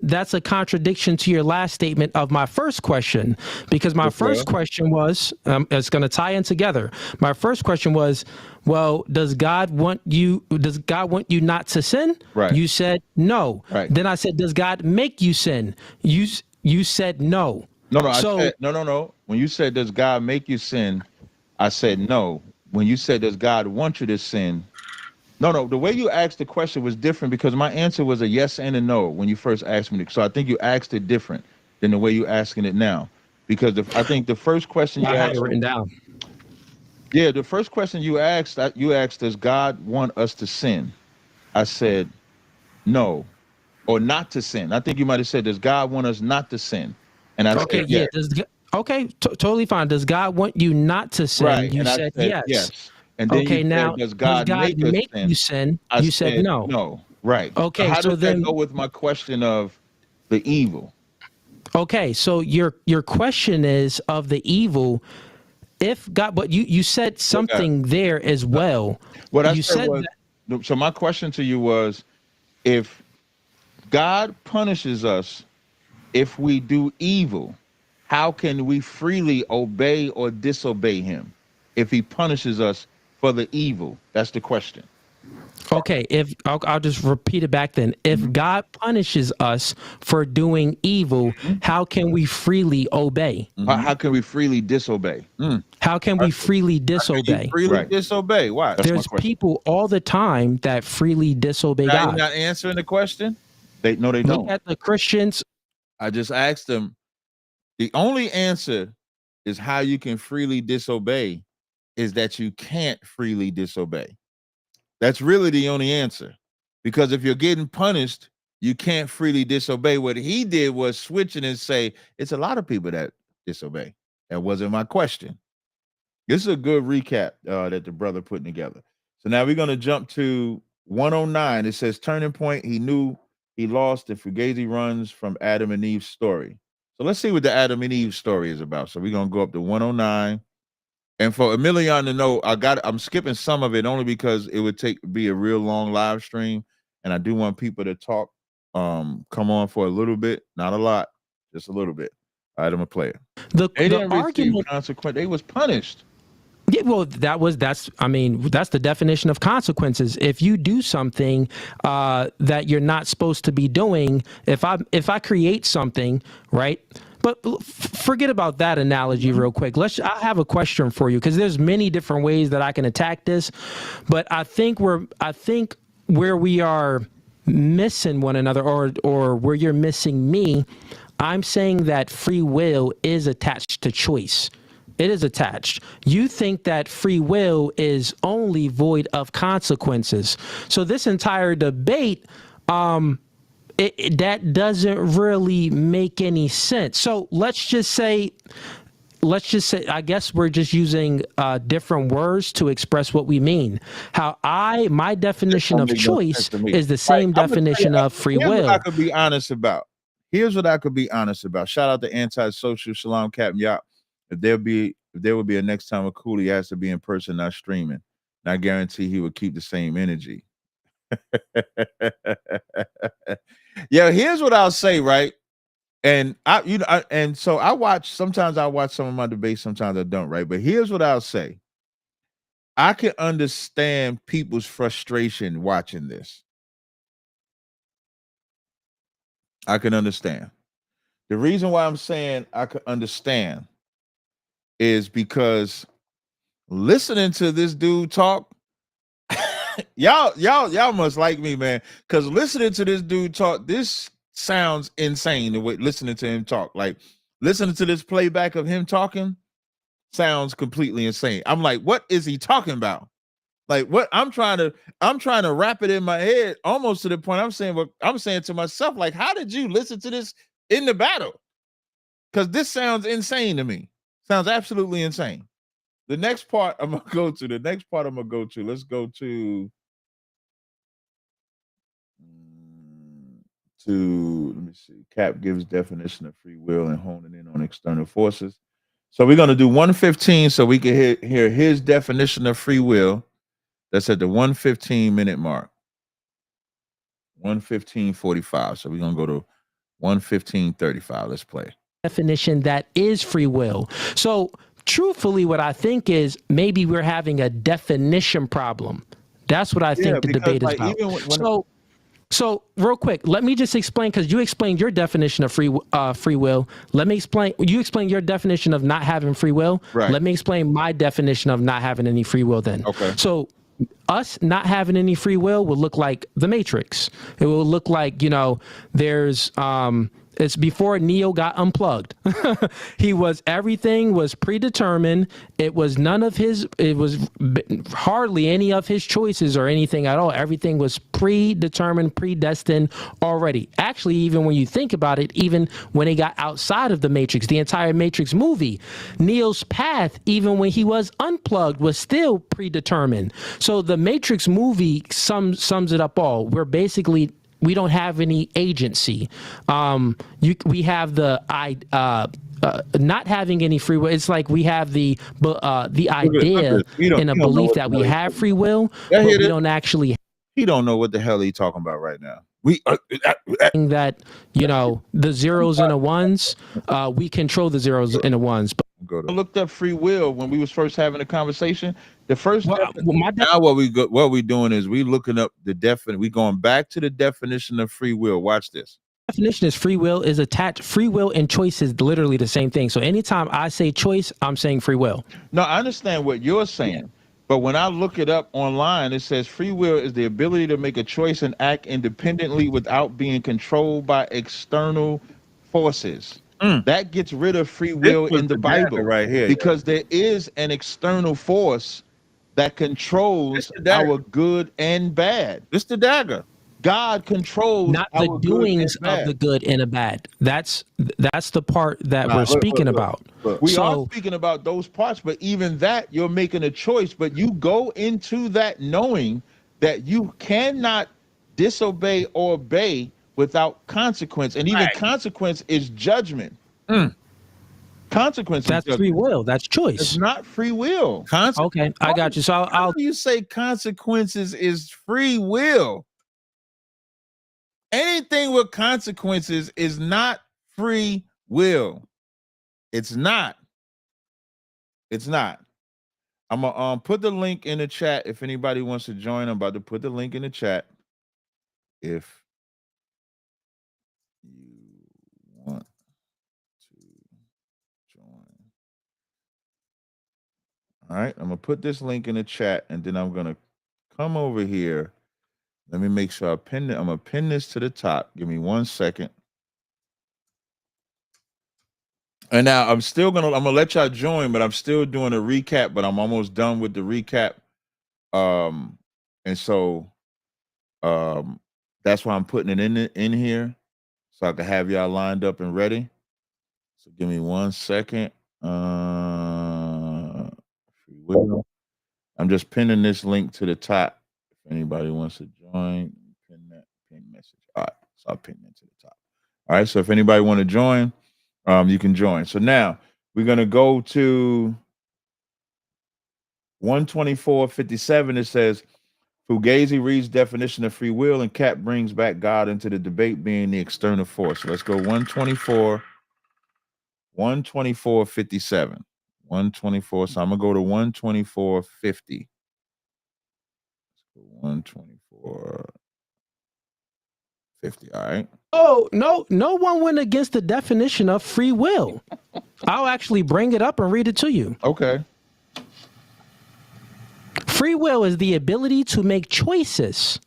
that's a contradiction to your last statement of my first question, because my first question was, it's going to tie in together. My first question was, well, does God want you not to sin? Right. You said no. Right. Then I said, does God make you sin? You said no. No. So- I said no. When you said does God make you sin, I said no. When you said does God want you to sin, no. The way you asked the question was different because my answer was a yes and a no when you first asked me. So I think you asked it different than the way you're asking it now. Because I think the first question you I had asked, it written down. yeah, the first question you asked, does God want us to sin? I said no, or not to sin. I think you might have said, does God want us not to sin? And I Okay, said yeah. yes. Okay, totally fine. Does God want you not to sin? Right. You And I said said yes. yes. And then Okay, you now said, does God make us sin? you sin? I You said said no. no. Right. So Okay, how so does that then go with my question of the evil? okay, so your question is of the evil. If God, but you said something there as well. What I You said said was, so my question to you was, if God punishes us if we do evil, how can we freely obey or disobey him if he punishes us for the evil? That's the question. okay, if I'll just repeat it back then. If God punishes us for doing evil, how can we freely obey? How can we freely disobey? How can we freely disobey? Freely Right. disobey. Why? That's my There's question. people all the time that freely disobey Now you're God. not answering the question. They Look don't. at the Christians. I just asked them. The only answer is how you can freely disobey is that you can't freely disobey. That's really the only answer. Because if you're getting punished, you can't freely disobey. What he did was switch it and say, it's a lot of people that disobey. That wasn't my question. This is a good recap that the brother putting together. So now we're going to jump to 109. It says, turning point. He knew he lost. The Fugazi runs from Adam and Eve's story. So let's see what the Adam and Eve story is about. So we're going to go up to 109. And for Emilion to know, I'm skipping some of it only because it would be a real long live stream. And I do want people to talk, come on for a little bit, not a lot, just a little bit. All right, I'm a player. The They didn't receive argument. consequence. They was punished. Yeah, well, that's the definition of consequences. If you do something that you're not supposed to be doing, if I create something, right? But forget about that analogy real quick. I have a question for you because there's many different ways that I can attack this, but I think where we are missing one another, or where you're missing me, I'm saying that free will is attached to choice. It is attached. You think that free will is only void of consequences. So this entire debate, that doesn't really make any sense. So let's just say, I guess we're just using different words to express what we mean. My definition of choice is the same definition of free Here's will. what I could be honest about. Shout out to Antisocial Shalom Captain Yop. If there would be a next time with Cooley, has to be in person, not streaming. And I guarantee he would keep the same energy. Yeah, here's what I'll say, right? And sometimes I watch some of my debates, sometimes I don't, right? But here's what I'll say. I can understand people's frustration watching this. I can understand. The reason why I'm saying I could understand is because listening to this dude talk, y'all must like me, man. Because listening to this dude talk, this sounds insane. The way listening to him talk, like listening to this playback of him talking, sounds completely insane. I'm like, what is he talking about? Like, what I'm trying to wrap it in my head, almost to the point I'm saying to myself, like, how did you listen to this in the battle? Because this sounds insane to me. Sounds absolutely insane. The next part I'm gonna go to. Let's go to let me see. Cap gives definition of free will and honing in on external forces. So we're gonna do 115 so we can hear his definition of free will. That's at the 115-minute mark. 115:45. So we're gonna go to 115:35. Let's play. Definition that is free will. So truthfully, what I think is maybe we're having a definition problem. That's what I think the debate is about. So real quick, let me just explain, because you explained your definition of free will. Let me explain. You explain your definition of not having free will. Right. Let me explain my definition of not having any free will then. Okay. So us not having any free will will look like the Matrix. It will look like, there's it's before Neo got unplugged. Everything was predetermined. It was hardly any of his choices or anything at all. Everything was predetermined, predestined already. Actually, even when you think about it, even when he got outside of the Matrix, the entire Matrix movie, Neo's path, even when he was unplugged, was still predetermined. So the Matrix movie sums it up all. We don't have any agency. We have not having any free will. It's like we have the idea and a belief that we have free will, but we don't actually. He don't know what the hell he's talking about right now. That the zeros and the ones, we control the zeros and the ones. But I looked up free will when we was first having a conversation. The first now what we doing is we looking up the definition. We going back to the definition of free will. Watch this. Definition is free will is attached. Free will and choice is literally the same thing. So anytime I say choice, I'm saying free will. No, I understand what you're saying. But when I look it up online, it says free will is the ability to make a choice and act independently without being controlled by external forces. That gets rid of free will in the Bible right here, because there is an external force that controls our good and bad. It's the dagger. God controls not the doings of the good and the bad. That's the part that we're speaking about. We are speaking about those parts, but even that, you're making a choice. But you go into that knowing that you cannot disobey or obey without consequence, and even consequence is judgment. Consequence. That's free will. That's choice. It's not free will. Okay, I got you. So how do you say consequences is free will? Anything with consequences is not free will. It's not. It's not. I'm gonna put the link in the chat if anybody wants to join. I'm about to put the link in the chat. If you want to join. All right, I'm gonna put this link in the chat and then I'm gonna come over here. Let me make sure I pin it. I'm gonna pin this to the top. Give me 1 second. And now I'm gonna let y'all join, but I'm still doing a recap, but I'm almost done with the recap. And so that's why I'm putting it in here so I can have y'all lined up and ready. So give me 1 second. I'm just pinning this link to the top. If anybody wants to join, pin message. All right, so I'll pin that to the top. All right, so if anybody want to join, you can join. So now we're gonna go to 124:57. It says Fugazi reads definition of free will, and Cap brings back God into the debate, being the external force. So let's go 124:57. 124. So I'm gonna go to 124:50. 124:50. All right. Oh, no one went against the definition of free will. I'll actually bring it up and read it to you. Okay. Free will is the ability to make choices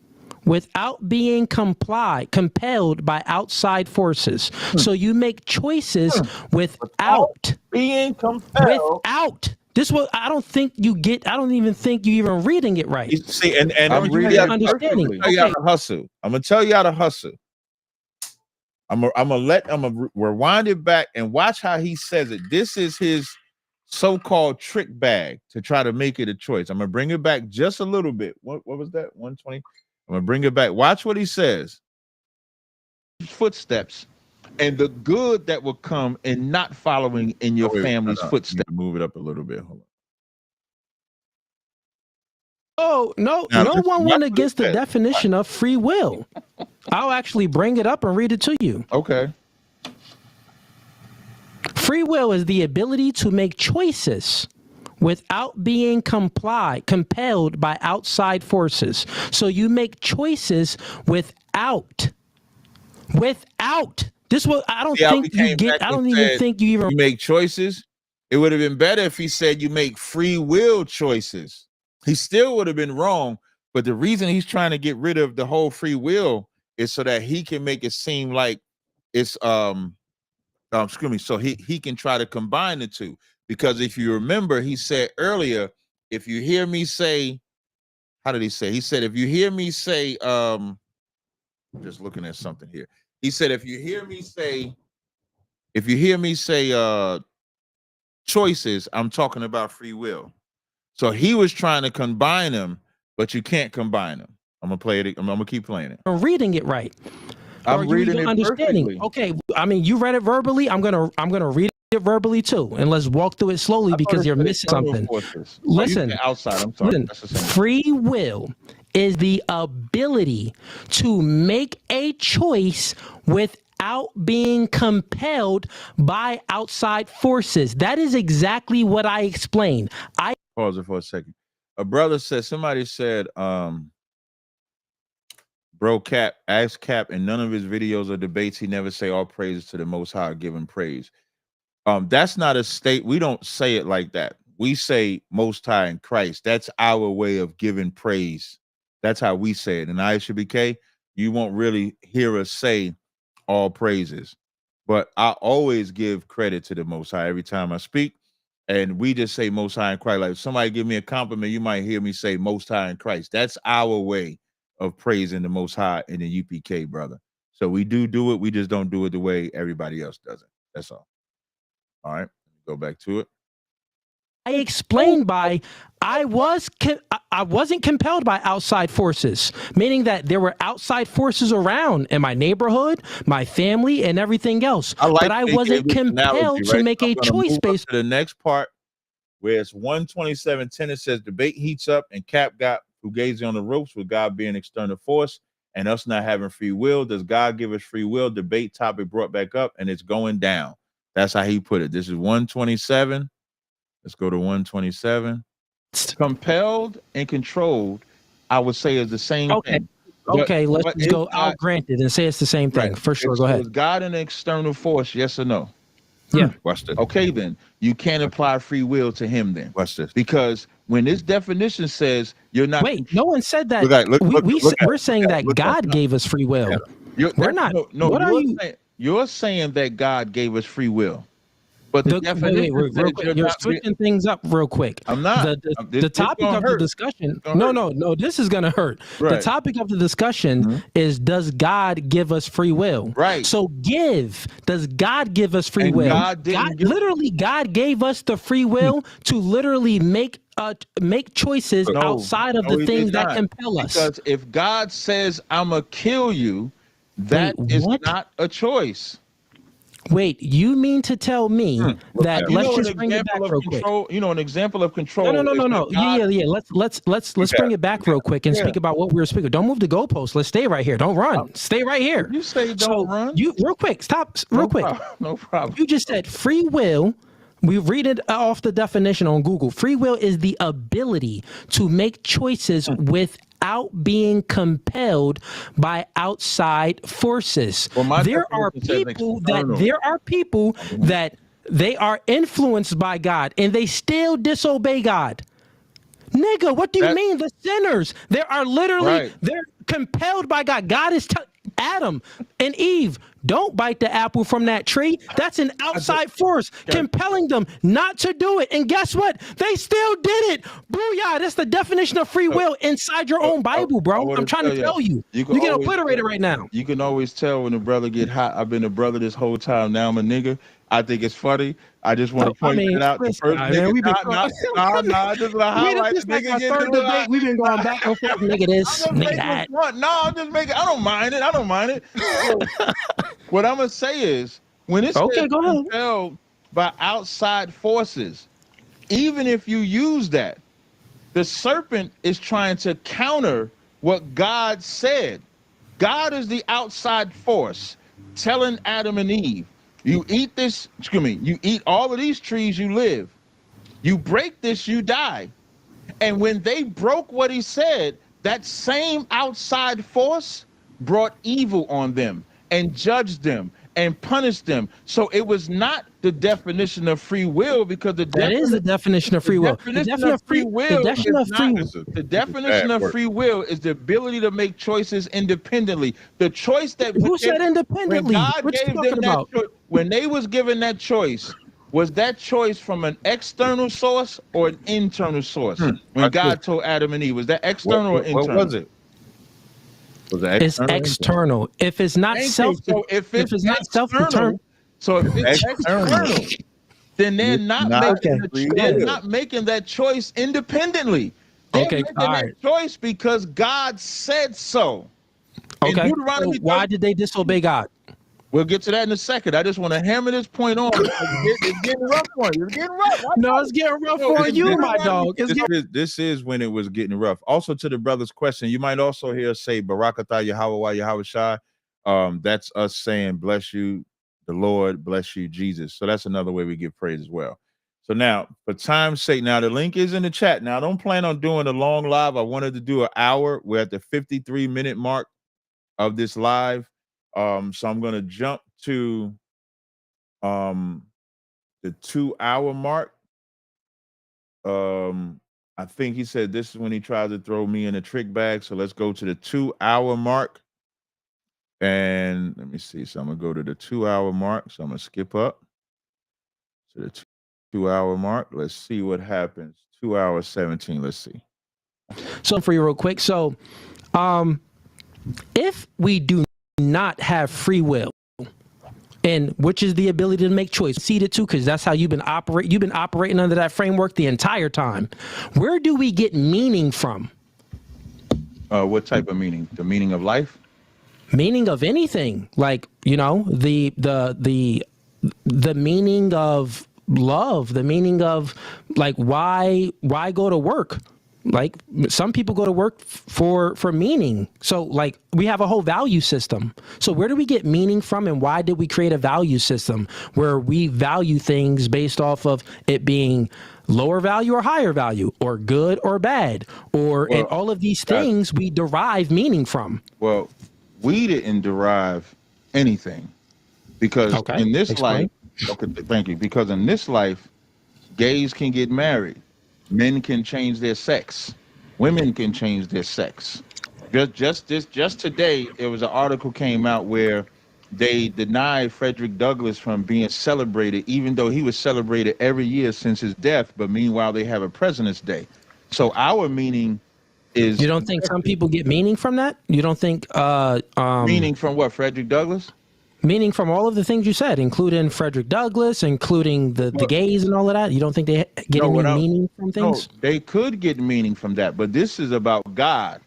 without being compelled by outside forces. So you make choices without being compelled. This was I don't even think you even reading it right. See, and I'm I'm reading it understanding. perfectly. gonna tell you how to hustle. I'm gonna tell you how to hustle. I'm gonna rewind it back and watch how he says it. This is his so-called trick bag to try to make it a choice. I'm gonna bring it back just a little bit. What was that? 120. I'm gonna bring it back. Watch what he says. Footsteps and the good that will come in not following in your family's footsteps. Move it up a little bit. Hold on. Oh, no one went against the definition of free will. I'll actually bring it up and read it to you. Okay. Free will is the ability to make choices without being compelled by outside forces. So you make choices without. This was I don't think you get. I don't even think you even make choices. It would have been better if he said you make free will choices. He still would have been wrong, but the reason he's trying to get rid of the whole free will is so that he can make it seem like it's so he can try to combine the two. Because if you remember, he said earlier, if you hear me say, how did he say? He said, if you hear me say, I'm just looking at something here. He said, if you hear me say choices, I'm talking about free will. So he was trying to combine them, but you can't combine them. I'm gonna play it. I'm gonna keep playing it. I'm reading it right. I'm reading it perfectly. Okay, I mean, you read it verbally. I'm gonna read it verbally too, and let's walk through it slowly because you're missing something. Listen, outside. I'm sorry. Listen, free will is the ability to make a choice without being compelled by outside forces. That is exactly what I explained. Pause it for a second. A brother said, somebody said, bro, Cap, ask Cap, in none of his videos or debates, he never say all praises to the Most High, giving praise. That's not a state. We don't say it like that. We say Most High in Christ. That's our way of giving praise. That's how we say it. And ISBK, you won't really hear us say all praises. But I always give credit to the Most High every time I speak. And we just say Most High in Christ. Like if somebody give me a compliment, you might hear me say Most High in Christ. That's our way of praising the Most High in the UPK, brother. So we do it. We just don't do it the way everybody else does it. That's all. All right. Go back to it. I explained by I wasn't compelled by outside forces, meaning that there were outside forces around in my neighborhood, my family, and everything else. But I wasn't compelled to make a choice based. To the next part, where it's 127:10, it says debate heats up and Cap got Fugazi on the ropes with God being external force and us not having free will. Does God give us free will? Debate topic brought back up and it's going down. That's how he put it. This is 127. Let's go to 127. Compelled and controlled, I would say, is the same thing. Okay, let's go. I'll grant it and say it's the same thing. For sure. Go ahead. Is God an external force? Yes or no? Yeah. Watch this. Okay, then you can't apply free will to him then. Watch this. Because when this definition says you're not. Wait, no one said that. We're saying that God gave us free will. We're not. No, what are you? You're saying that God gave us free will. But the definition you're switching things up real quick. I'm not. The topic of the discussion. No. This is gonna hurt. Right. The topic of the discussion is: does God give us free will? Right. So does God give us free will? God gave us the free will to literally make choices outside of the things that compel us. Because if God says I'm gonna kill you, that is not a choice. Wait, you mean to tell me that let's just bring it back real quick? You know, an example of control. No. Yeah. Let's bring it back real quick and speak about what we were speaking. Don't move the goalpost. Let's stay right here. Don't run. Stay right here. You say don't run. You real quick. Stop. Real quick. No problem. You just said free will. We read it off the definition on Google. Free will is the ability to make choices without being compelled by outside forces. Well, there are people that they are influenced by God and they still disobey God. Nigga, what do you mean? The sinners. They are literally, they're compelled by God. God is Adam and Eve, don't bite the apple from that tree. That's an outside force compelling them not to do it. And guess what? They still did it. Booyah. That's the definition of free will inside your own Bible, bro. I'm trying to tell you. You get obliterated right now. You can always tell when a brother get hot. I've been a brother this whole time. Now I'm a nigga. I think it's funny. I just want to point it out. The first nigga, we've been just like highlight the nigga getting debate. We've been going back and forth. Nigga this, nigga that. No, I'm just making. I don't mind it. So, what I'm gonna say is when it's compelled by outside forces, even if you use that, the serpent is trying to counter what God said. God is the outside force telling Adam and Eve, you eat this, you eat all of these trees, you live. You break this, you die. And when they broke what he said, that same outside force brought evil on them and judged them and punished them. So it was not the definition of free will, because that is the definition of free will. The definition of free will is the ability to make choices independently. The choice that who said independently? When God gave them that choice, when they was given that choice, was that choice from an external source or an internal source? When God told Adam and Eve, was that external or internal? What was it? It's external. If it's not if it's not self-determined, so if it's external, then they're not making that choice independently. They're making that choice because God said so. Okay. So why did they disobey God? We'll get to that in a second. I just want to hammer this point on. It's getting rough on you. It's getting rough. No, it's getting rough on you, my dog. This is when it was getting rough. Also, to the brother's question, you might also hear us say Barakatah Yahweh Yahweh Shai. That's us saying bless you, the Lord, bless you, Jesus. So that's another way we give praise as well. So now, for time's sake, now the link is in the chat. Now, I don't plan on doing a long live. I wanted to do an hour. We're at the 53-minute mark of this live. So I'm going to jump to the 2-hour mark. I think he said this is when he tried to throw me in a trick bag. So let's go to the 2-hour mark. And let me see. So I'm going to go to the 2-hour mark. So I'm going to skip up to the 2-hour mark. Let's see what happens. 2 hours 17. Let's see. So for you real quick. So if we do not have free will, and which is the ability to make choice, ceded to, because that's how you've been operating under that framework the entire time. Where do we get meaning from? What type of meaning? The meaning of life? Meaning of anything, like, you know, the meaning of love, the meaning of, like, why go to work? Like, some people go to work for meaning. So, like, we have a whole value system. So where do we get meaning from, and why did we create a value system where we value things based off of it being lower value or higher value, or good or bad, and all of these things we derive meaning from? Well, we didn't derive anything, because in this life, thank you, because in this life, gays can get married. Men can change their sex. Women can change their sex. Just today, there was an article came out where they denied Frederick Douglass from being celebrated, even though he was celebrated every year since his death. But meanwhile, they have a President's Day. So our meaning is. You don't think some people get meaning from that? You don't think meaning from what? Frederick Douglass? Meaning from all of the things you said, including Frederick Douglass, including the gays and all of that? You don't think they get any meaning from things? No, they could get meaning from that, but this is about God.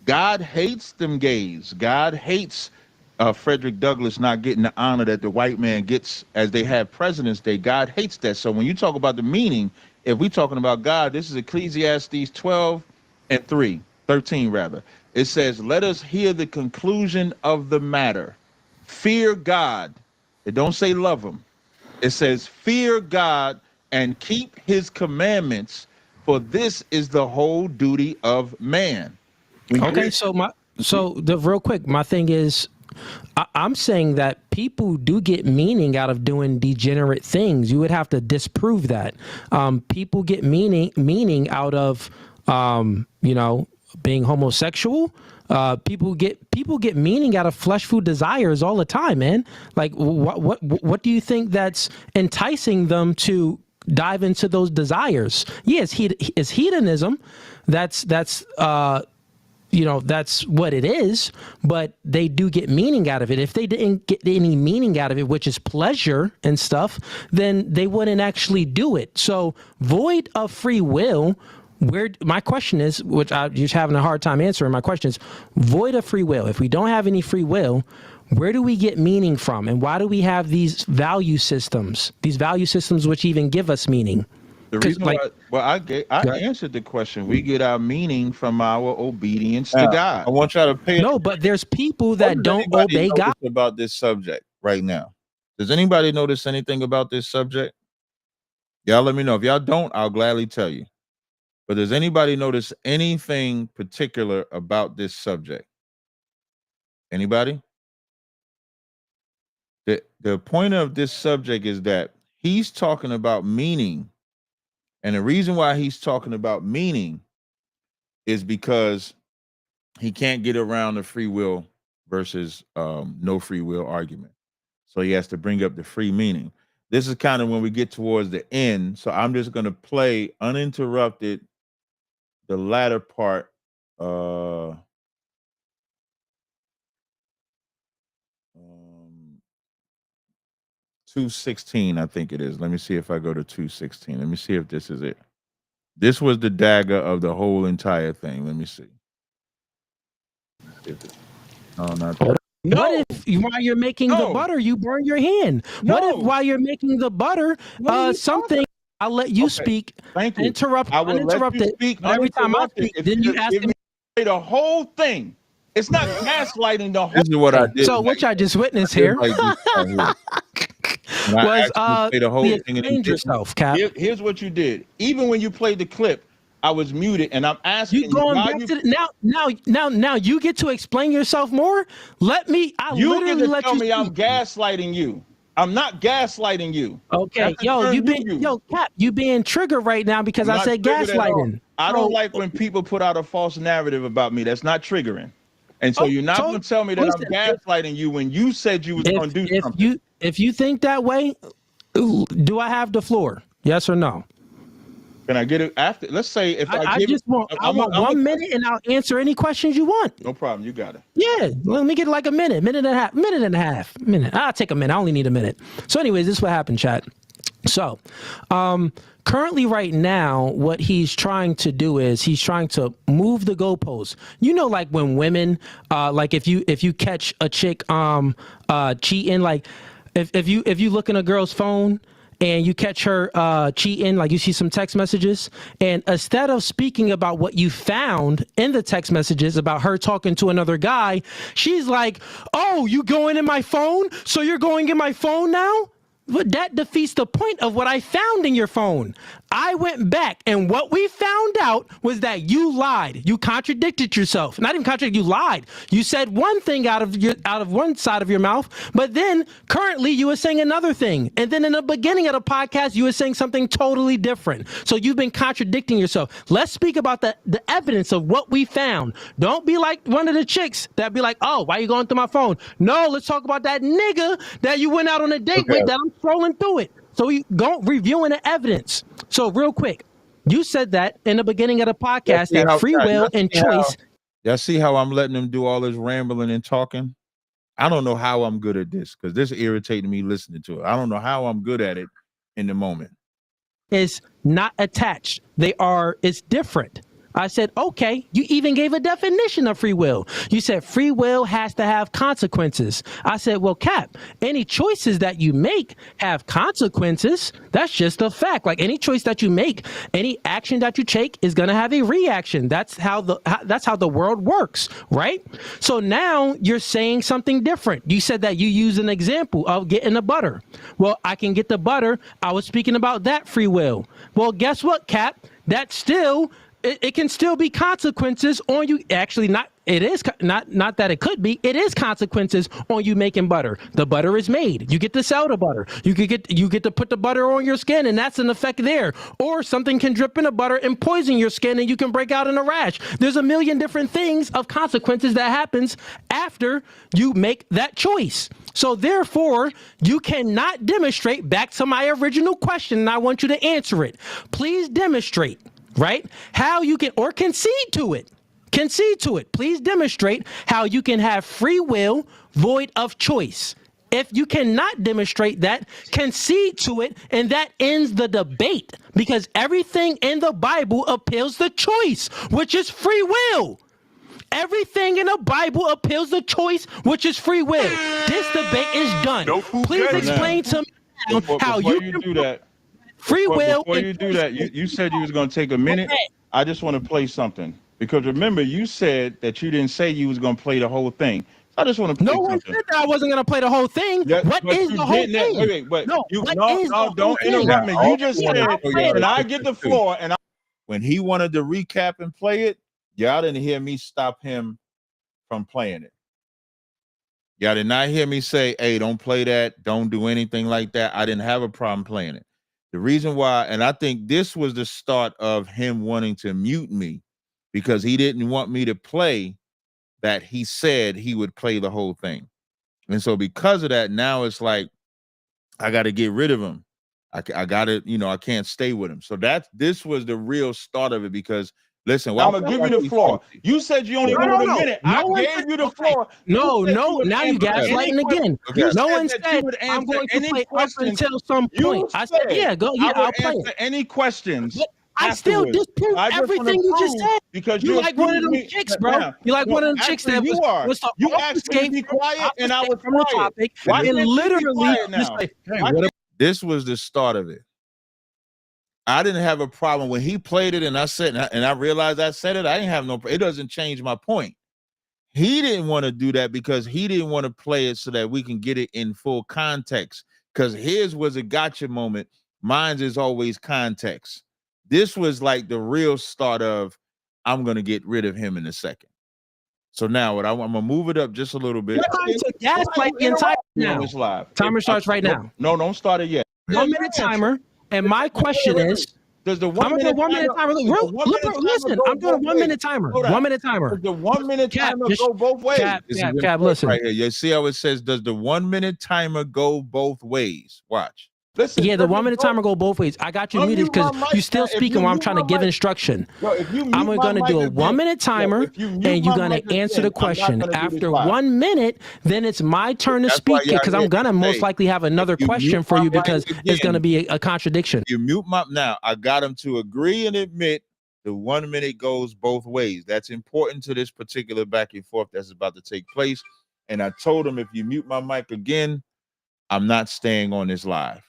God hates them gays. God hates Frederick Douglass not getting the honor that the white man gets as they have President's Day. God hates that. So when you talk about the meaning, if we're talking about God, this is Ecclesiastes 13 rather. It says, let us hear the conclusion of the matter. Fear God. It don't say love him. It says fear God and keep his commandments, for this is the whole duty of man. Okay, real quick, my thing is, I'm saying that people do get meaning out of doing degenerate things. You would have to disprove that. People get meaning out of being homosexual. People get meaning out of flesh food desires all the time, man. Like, what do you think that's enticing them to dive into those desires? Yes, it's hedonism. That's what it is, but they do get meaning out of it. If they didn't get any meaning out of it, which is pleasure and stuff, then they wouldn't actually do it. So void of free will, my question is, which I'm just having a hard time answering, my question is, void of free will. If we don't have any free will, where do we get meaning from? And why do we have these value systems which even give us meaning? The reason I answered the question. We get our meaning from our obedience to God. I want y'all to pay attention. No, but there's people that don't obey God. About this subject right now. Does anybody notice anything about this subject? Y'all let me know. If y'all don't, I'll gladly tell you. But does anybody notice anything particular about this subject? Anybody? The point of this subject is that he's talking about meaning. And the reason why he's talking about meaning is because he can't get around the free will versus no free will argument. So he has to bring up the free meaning. This is kind of when we get towards the end. So I'm just going to play uninterrupted the latter part. 2:16, I think it is. Let me see if I go to 2:16. Let me see if this is it. This was the dagger of the whole entire thing. Let me see. No, not that. No. What if while you're making the butter, you burn your hand? No. What if while you're making the butter, something? I'll let you speak. Thank you. I will uninterrupted. Let you speak. Every time I speak, then you ask me the whole thing. It's not gaslighting the whole. This is what I did. So what I just witnessed here was explain yourself, Cap. Here's what you did. Even when you played the clip, I was muted, and I'm asking you. Going back to now you get to explain yourself more. Let me. You get to tell me I'm gaslighting you. I'm not gaslighting you. Okay, Cap, you being triggered right now because I said gaslighting. I don't like when people put out a false narrative about me. That's not triggering. And so you're not going to tell me that I'm gaslighting you when you said you was going to do something. If you think that way, do I have the floor? Yes or no? Can I get it after? Let's say if I want 1 minute and I'll answer any questions you want. No problem. You got it. Yeah. Let me get like a minute and a half. I'll take a minute. I only need a minute. So anyways, this is what happened, chat. So, currently right now, what he's trying to do is he's trying to move the goalposts. You know, like when women, like if you catch a chick cheating, like if you look in a girl's phone and you catch her cheating, like you see some text messages, and instead of speaking about what you found in the text messages about her talking to another guy, she's like, "Oh, you going in my phone? So you're going in my phone now?" But that defeats the point of what I found in your phone. I went back, and what we found out was that you lied. You contradicted yourself. Not even contradicted, you lied. You said one thing out of one side of your mouth, but then currently you were saying another thing. And then in the beginning of the podcast, you were saying something totally different. So you've been contradicting yourself. Let's speak about the evidence of what we found. Don't be like one of the chicks that be like, "Oh, why are you going through my phone?" No, let's talk about that nigga that you went out on a date with that I'm scrolling through it. So we go reviewing the evidence. So real quick, you said that in the beginning of the podcast that free will and choice. Y'all see how I'm letting them do all this rambling and talking? I don't know how I'm good at this because this irritated me listening to it. I don't know how I'm good at it in the moment. Is not attached. It's different. I said, okay, you even gave a definition of free will. You said free will has to have consequences. I said, well, Cap, any choices that you make have consequences. That's just a fact. Like any choice that you make, any action that you take is going to have a reaction. That's how the world works, right? So now you're saying something different. You said that you use an example of getting the butter. Well, I can get the butter. I was speaking about that free will. Well, guess what, Cap? That's still... It can still be consequences on you. Actually, not it is not that it could be. It is consequences on you making butter. The butter is made. You get to sell the butter. You get to put the butter on your skin, and that's an effect there. Or something can drip in the butter and poison your skin, and you can break out in a rash. There's a million different things of consequences that happens after you make that choice. So therefore, you cannot demonstrate, back to my original question, and I want you to answer it. Please demonstrate, right, how you can, or concede to it. Concede to it. Please demonstrate how you can have free will void of choice. If you cannot demonstrate that, concede to it, and that ends the debate, because everything in the Bible appeals to choice, which is free will. Everything in the Bible appeals to choice, which is free will. This debate is done. Please explain to me how you can do that. Free will. Before you do that, you said you was going to take a minute. Okay. I just want to play something, because remember, you said that you didn't say you was going to play the whole thing. I just want to play No one something. said that I wasn't going to play the whole thing. Yeah, What is the whole thing? Wait, but no, don't interrupt me. You just said, and I get the floor, and When he wanted to recap and play it, y'all didn't hear me stop him from playing it. Y'all did not hear me say, hey, don't play that. Don't do anything like that. I didn't have a problem playing it. The reason why, and I think this was the start of him wanting to mute me, because he didn't want me to play that he said he would play the whole thing. And so because of that, now it's like, I got to get rid of him. I got to, I can't stay with him. So this was the real start of it, because listen, I'm gonna give you the floor. You said you only wanted a minute. I gave you the floor. No. Now you gaslighting again. No one said I'm going to play up until some point. I said, yeah, go. Yeah, I'll play it. Any questions? But I still disprove everything you just said. Because you like one of them chicks, bro. You like one of them chicks that was you asked me to be quiet, and I was from the topic. And literally, this was the start of it. I didn't have a problem when he played it, and I said, and I realized I said it. I didn't have it doesn't change my point. He didn't want to do that because he didn't want to play it so that we can get it in full context. Because his was a gotcha moment. Mine's is always context. This was like the real start of, I'm gonna get rid of him in a second. So now I'm gonna move it up just a little bit. Gaslight the entire now. Timer starts right now. No, don't start it yet. 1 minute timer. And my question is, does the I'm gonna do a 1 minute timer. Listen, I'm doing a 1 minute timer. 1 minute timer. Does the 1 minute timer go both ways? Cap, listen. Right here. You see how it says, does the 1 minute timer go both ways? Watch. Listen, yeah, the 1 minute timer go both ways. I got you muted because you still speaking while I'm trying to give instruction. I'm going to do a 1 minute timer, and you're going to answer the question. After 1 minute, then it's my turn to speak, because I'm going to most likely have another question for you, because it's going to be a contradiction. You mute now, I got him to agree and admit the 1 minute goes both ways. That's important to this particular back and forth that's about to take place. And I told him, if you mute my mic again, I'm not staying on this live.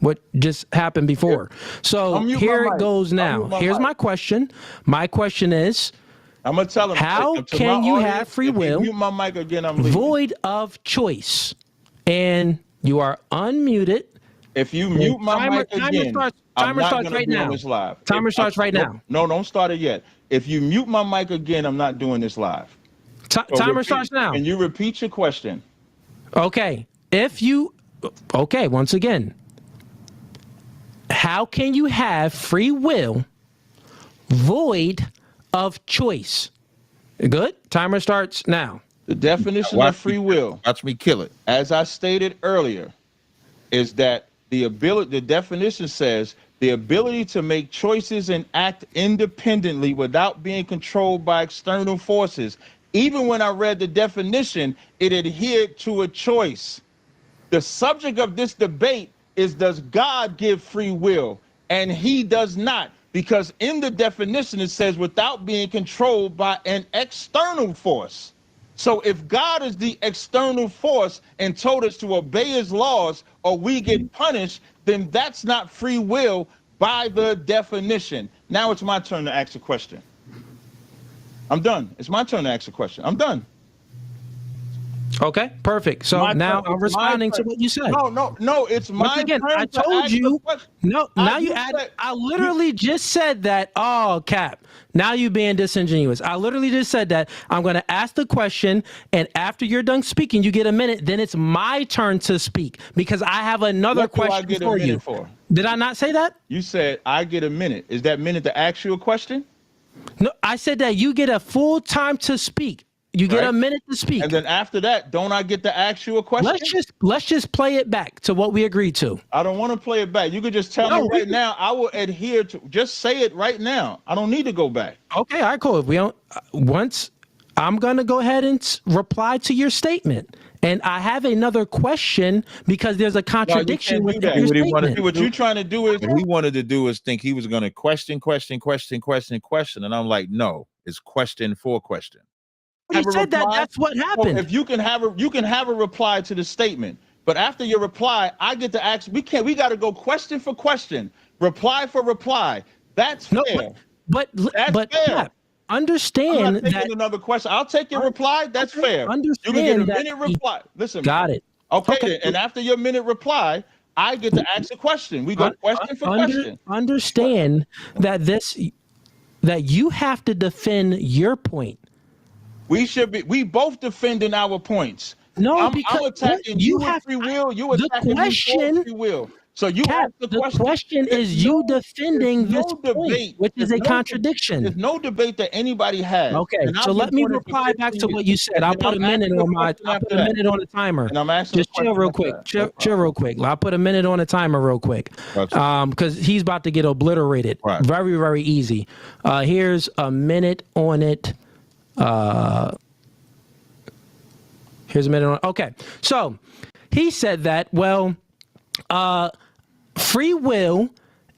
What just happened before. So here it goes now. Here's my question. My question is, I'm gonna tell him, how can you have free will mute my mic again, I'm leaving. Void of choice? And you are unmuted. If you mute my mic again, timer starts right now. Timer starts right now. No, don't start it yet. If you mute my mic again, I'm not doing this live. Timer starts now. And you repeat your question. Okay. Once again, how can you have free will void of choice? Good. Timer starts now. The definition of free will, watch me kill it, as I stated earlier, is that the definition says the ability to make choices and act independently without being controlled by external forces. Even when I read the definition, it adhered to a choice. The subject of this debate is, does God give free will? And he does not, because in the definition it says without being controlled by an external force. So if God is the external force and told us to obey his laws or we get punished, then that's not free will by the definition. Now it's my turn to ask a question. I'm done. It's my turn to ask a question. I'm done. Okay, perfect. So My now turn. I'm It's my responding to turn. what you said. No. It's Once my again, turn I to told ask the you. question. No, now you you add. said- I literally just said that. Oh, Cap. Now you being disingenuous. I literally just said that. I'm going to ask the question, and after you're done speaking, you get a minute. Then it's my turn to speak because I have another What do I question get a for minute you. for? Did I not say that? You said I get a minute. Is that minute to ask you a question? No, I said that you get a full time to speak. You get Right. a minute to speak. And then after that, don't I get to ask you a question? Let's just play it back to what we agreed to. I don't want to play it back. You could just tell me right now. I will adhere to. Just say it right now. I don't need to go back. Okay, all right, cool. If we don't, once I'm gonna go ahead and reply to your statement, and I have another question because there's a contradiction with your statement. What you're trying to do is What he wanted to do is think he was going to question, and I'm like, no, it's question for question. You said that. That's what happened. If you can have a reply to the statement, but after your reply, I get to ask. We got to go question for question, reply for reply. That's fair. But fair. Cap, understand I'm not taking that another question. I'll take your reply. That's fair. Understand you can get a that minute reply. Listen. Got it. Okay. And after your minute reply, I get to ask a question. We go question for question. Understand that that you have to defend your point. We both defending our points. No, I'm attacking you with free will. You attacking me for free will. So you ask the question. The question is you defending this point, which is a contradiction. There's no debate that anybody has. Okay, so let me reply back to what you said. I'll put a minute on the timer. And I'm asking just chill real quick. Chill real quick. I'll put a minute on the timer real quick. Because he's about to get obliterated. Right. Very, very easy. Here's a minute on it. Here's a minute on. Okay, so he said that. Well, free will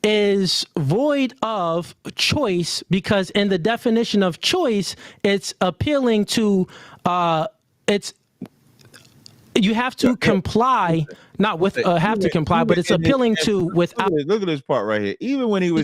is void of choice because in the definition of choice, it's appealing to. You have to comply, not with have to comply, but it's appealing to without. Look at this part right here. Even when he was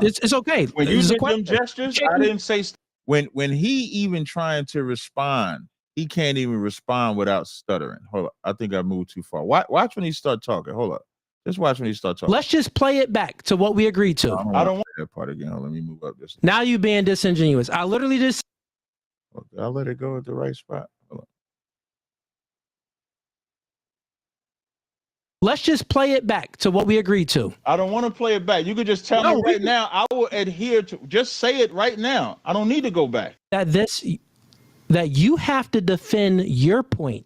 it's okay. When you did them gestures, I didn't say. When he even trying to respond, he can't even respond without stuttering. Hold up. I think I moved too far. Watch when he start talking. Hold up. Just watch when he start talking. Let's just play it back to what we agreed to. I don't want that part again. Let me move up this. Now you being disingenuous. I literally just. Okay, I'll let it go at the right spot. Hold up. Let's just play it back to what we agreed to. I don't want to play it back. You could just tell me right now. I will adhere to. Just say it right now. I don't need to go back. That you have to defend your point.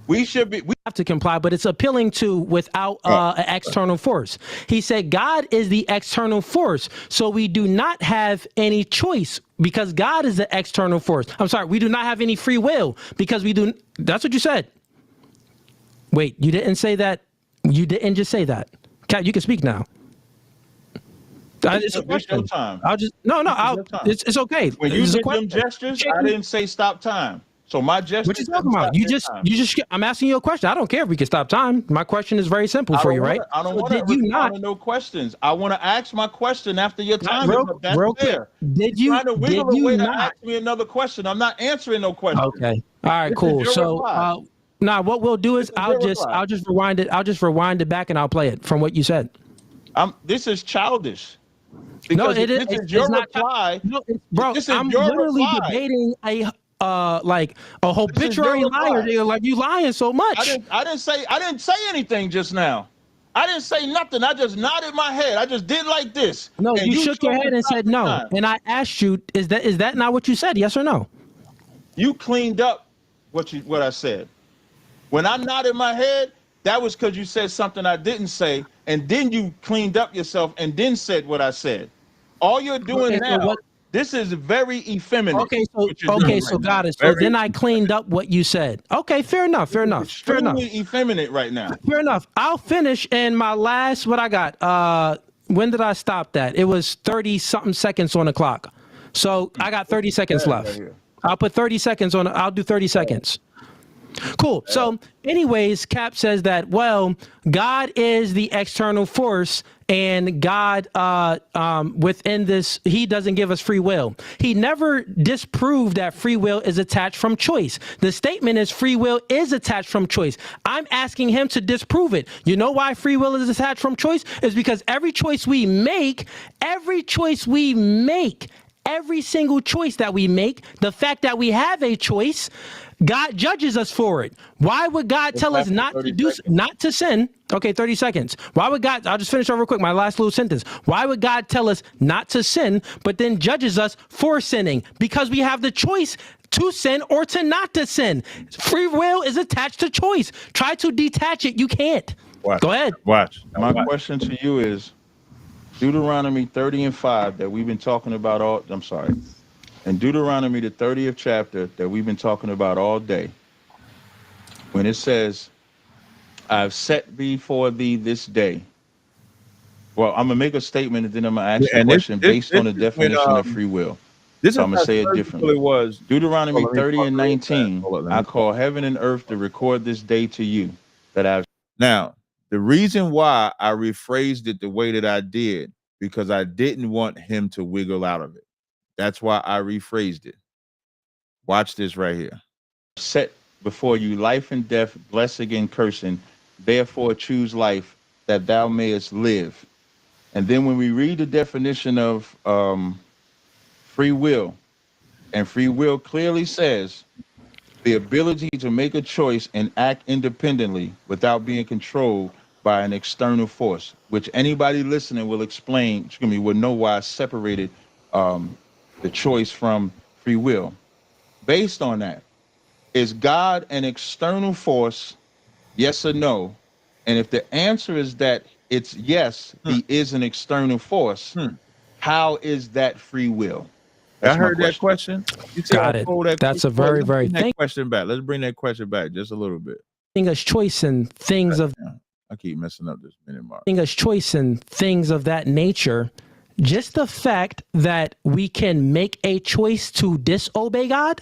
We have to comply, but it's appealing to without an external force. He said God is the external force, so we do not have any choice because God is the external force. I'm sorry, we do not have any free will because we do. That's what you said. Wait, you didn't say that. You didn't just say that. Kat, you can speak now. It's a question. Time. I'll just it's okay. When you did them gestures, I didn't say stop time. So my gestures. What you talking about? You just. I'm asking you a question. I don't care if we can stop time. My question is very simple for you, right? I don't want to respond to no questions. I want to ask my question after your time. Real quick. Did you trying to wiggle away to ask me another question? I'm not answering no question. Okay. All right. Cool. So what we'll do is I'll just rewind it. I'll just rewind it back and I'll play it from what you said. This is childish. No, it is. This is your reply. No, bro, I'm literally debating a habitual liar. Like you lying so much. I didn't say anything just now. I didn't say nothing. I just nodded my head. I just did like this. No, you shook your head and said no. And I asked you, is that not what you said? Yes or no? You cleaned up what I said. When I nodded my head, that was because you said something I didn't say, and then you cleaned up yourself and then said what I said. All you're doing now, this is very effeminate. So got it. So then I cleaned up what you said. Okay, fair enough. Extremely effeminate right now. Fair enough. I'll finish. And my last, what I got, when did I stop that? It was 30-something seconds on the clock. So I got 30 seconds left. I'll put 30 seconds on. I'll do 30 seconds. Cool. So anyways, Cap says that, well, God is the external force, and God within this, he doesn't give us free will. He never disproved that free will is attached from choice. The statement is free will is attached from choice. I'm asking him to disprove it. You know why free will is attached from choice? Is because every choice we make, every single choice that we make, the fact that we have a choice, God judges us for it. Why would God tell us not to sin? Okay, 30 seconds. Why would God, I'll just finish over real quick, my last little sentence. Why would God tell us not to sin, but then judges us for sinning? Because we have the choice to sin or to not to sin. Free will is attached to choice. Try to detach it. You can't. Go ahead. Watch. My question to you is Deuteronomy 30 and 5 that we've been talking about and Deuteronomy, the 30th chapter that we've been talking about all day, when it says, I've set before thee this day. Well, I'm going to make a statement and then I'm going to ask you a question based on the definition of free will. So I'm going to say it differently. Deuteronomy 30 and 19, I call heaven and earth to record this day to you that I've. Now, the reason why I rephrased it the way that I did, because I didn't want him to wiggle out of it. That's why I rephrased it. Watch this right here. Set before you life and death, blessing and cursing. Therefore choose life that thou mayest live. And then when we read the definition of free will, and free will clearly says the ability to make a choice and act independently without being controlled by an external force, which anybody listening will explain, will know why I separated the choice from free will. Based on that, is God an external force, yes or no? And if the answer is that it's yes, he is an external force, how is that free will? That's I heard that question. You got it. That's a very, very question back. Let's bring that question back just a little bit. Us choice and things of. I keep messing up this minute mark. Us choice and things of that nature. Just the fact that we can make a choice to disobey God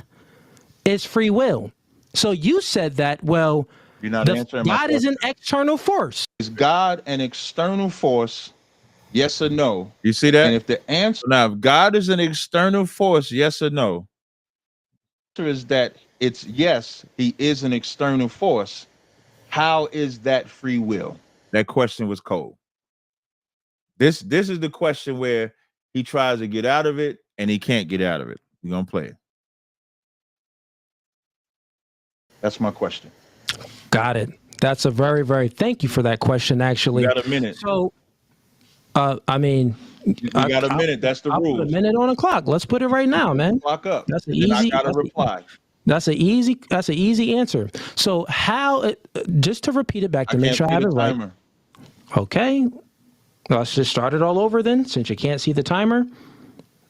is free will. So you said that, well, you're not answering my God question. is an external force. Is God an external force? Yes or no? You see that? And if the answer now, if God is an external force, yes or no? The answer is that it's yes, he is an external force. How is that free will? That question was cold. This is the question where he tries to get out of it and he can't get out of it. We're gonna play it. That's my question. Got it. That's a very, very thank you for that question, actually. You got a minute. So I mean, you got a minute. That's the rule. A minute on the clock. Let's put it right now, man. Clock up. That's an easy. I got to reply. That's an easy answer. So how? Just to repeat it back to make sure I have it right. Okay. Let's just start it all over then, since you can't see the timer.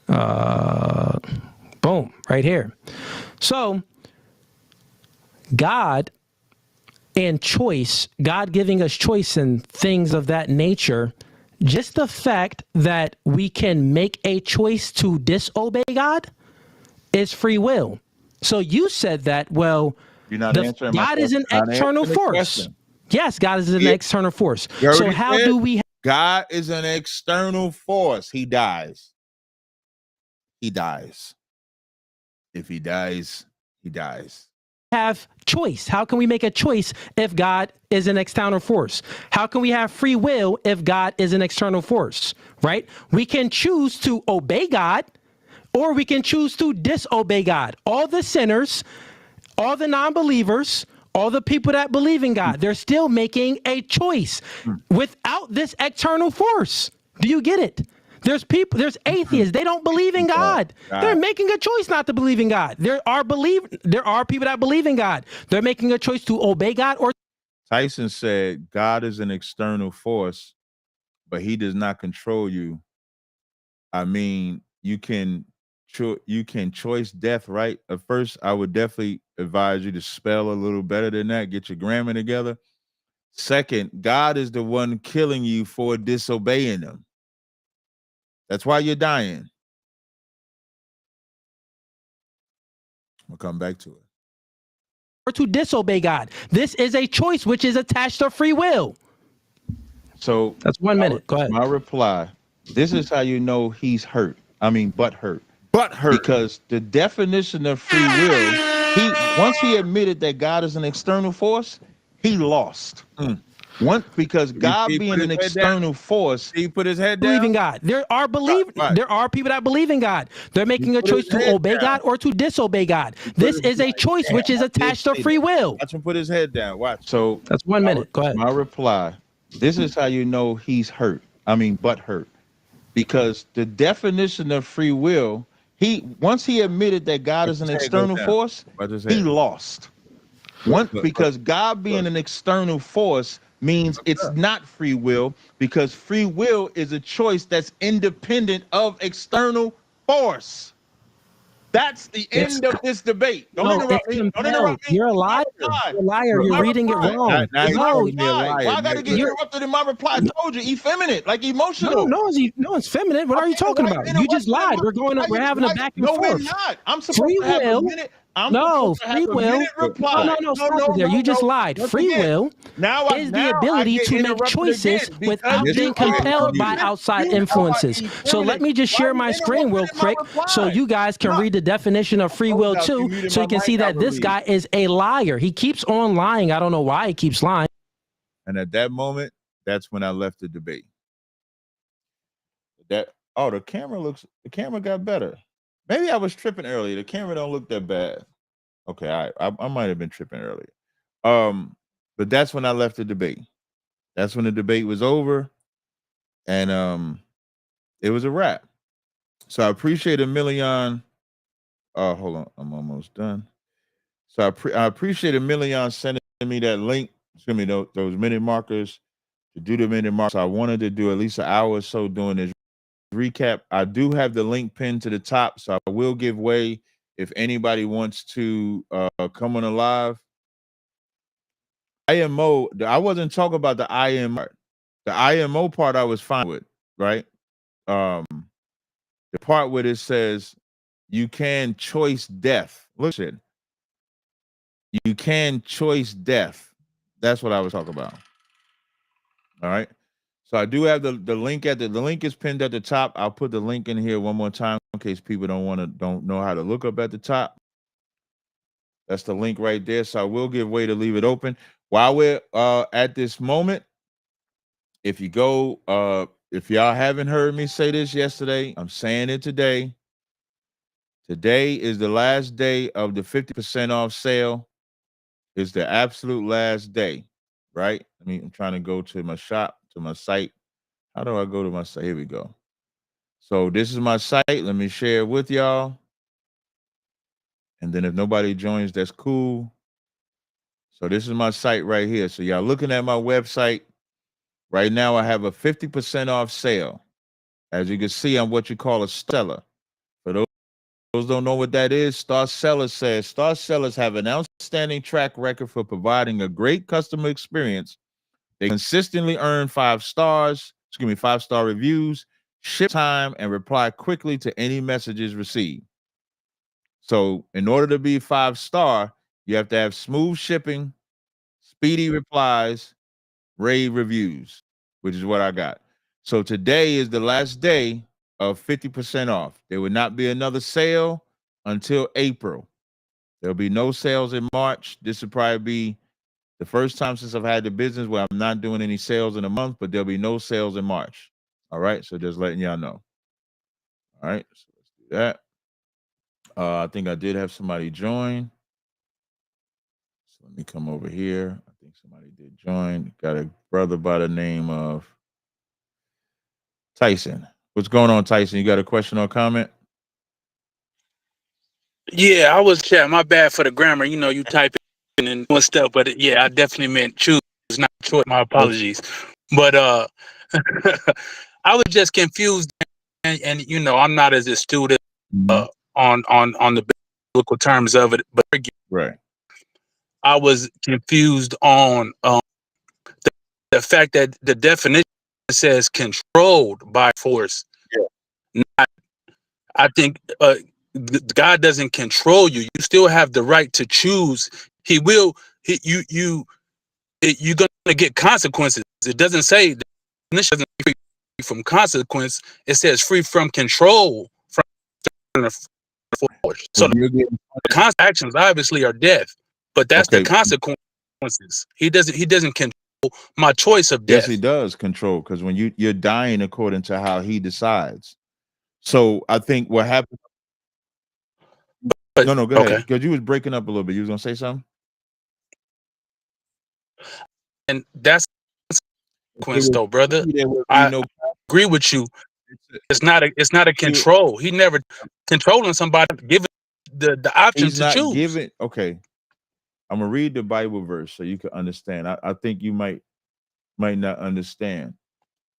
Boom, right here. So God and choice, God giving us choice and things of that nature. Just the fact that we can make a choice to disobey God is free will. So you said that, well, you're not answering my God is an external force. Yes, God is an external force. So how do we... God is an external force. He dies. He dies. If he dies, he dies. Have choice. How can we make a choice if God is an external force? How can we have free will if God is an external force, right? We can choose to obey God or we can choose to disobey God. All the sinners, all the non-believers, all the people that believe in God, they're still making a choice without this external force. Do you get it? There's people, there's atheists. They don't believe in God. They're making a choice not to believe in God. There are people that believe in God. They're making a choice to obey God or. Tyson said, God is an external force, but he does not control you. I mean, you can choice death, right? At first, I would definitely advise you to spell a little better than that. Get your grammar together. Second, God is the one killing you for disobeying him. That's why you're dying. We'll come back to it. to disobey God. This is a choice which is attached to free will. So That's 1 minute. Go ahead. My reply, this is how you know he's hurt. I mean, butt hurt. But hurt. Because the definition of free will, once he admitted that God is an external force, he lost. Because God being an external force, he put his head down. Believe in God. There are people that believe in God. They're making a choice to obey God or to disobey God. This is a choice which is attached to free will. Watch him put his head down. Watch. So that's 1 minute. Go ahead. My reply, this is how you know he's hurt. I mean, butt hurt. Because the definition of free will, once he admitted that God is an external force, he lost. Because God being an external force means it's not free will, because free will is a choice that's independent of external force. That's the end of this debate. Don't interrupt me. Don't interrupt me. You're a liar. You're a liar. You're reading it wrong. Why I gotta get interrupted in my reply? I told you, effeminate, like emotional. No, it's feminine. What are you talking about? You just lied. We're having a back and forth. No, we're not. I'm supposed to have a minute. Free will. No, stop there. You just lied. Free will is the ability to make choices without being compelled by outside influences. So let me just share my screen real quick so you guys can read the definition of free will too, so you can see that this guy is a liar. He keeps on lying. I don't know why he keeps lying. And at that moment, that's when I left the debate. The camera got better. Maybe I was tripping earlier. The camera don't look that bad. Okay, I might have been tripping earlier. But that's when I left the debate. That's when the debate was over, and it was a wrap. So I appreciate Emilion. Hold on, I'm almost done. So I appreciate Emilion sending me that link. Excuse me, those minute markers to do the minute marks. I wanted to do at least an hour or so doing this recap. I do have the link pinned to the top, so I will give way if anybody wants to come on a live. IMO, I wasn't talking about the IMO. The IMO part I was fine with, right? The part where it says you can choice death. Look at it. You can choice death. That's what I was talking about. All right. So I do have the link the link is pinned at the top. I'll put the link in here one more time in case people don't know how to look up at the top. That's the link right there. So I will give way to leave it open. While we're at this moment, if you go, if y'all haven't heard me say this yesterday, I'm saying it today. Today is the last day of the 50% off sale. It's the absolute last day, right? I'm trying to go to my shop, to my site. How do I go to my site? Here we go. So this is my site. Let me share it with y'all. And then if nobody joins, that's cool. So this is my site right here. So y'all looking at my website. Right now I have a 50% off sale. As you can see, I'm what you call a seller. For those who don't know what that is, Star Sellers says, Star Sellers have an outstanding track record for providing a great customer experience. They consistently earn 5-star reviews, ship time, and reply quickly to any messages received. So in order to be 5-star, you have to have smooth shipping, speedy replies, rave reviews, which is what I got. So today is the last day of 50% off. There will not be another sale until April. There'll be no sales in March. This will probably be the first time since I've had the business where I'm not doing any sales in a month, but there'll be no sales in March. All right, so just letting y'all know. All right, so let's do that. I think I did have somebody join. So let me come over here. I think somebody did join. Got a brother by the name of Tyson. What's going on, Tyson? You got a question or comment? Yeah, I was chatting. My bad for the grammar. You type in and one step, but yeah, I definitely meant choose, not choice. My apologies. But I was just confused, and I'm not as astute on the biblical terms of it, but right. I was confused on the fact that the definition says controlled by force. Yeah. I think God doesn't control you. You still have the right to choose he will. You're gonna get consequences. It doesn't say definition doesn't free from consequence. It says free from control from the force. So When you're getting the actions obviously are death, but that's the okay, consequences. He doesn't control my choice of yes, he death. does control, because when you're dying according to how he decides. So I think what happened. But No, go okay, ahead, because you was breaking up a little bit. You was gonna say something. and that's If it consequence was though, brother. free, there would be I no. agree with you. It's It's not a control. He never controlling somebody, giving the option he's to not choose. giving. Okay, I'm gonna read the Bible verse so you can understand. I think you might not understand.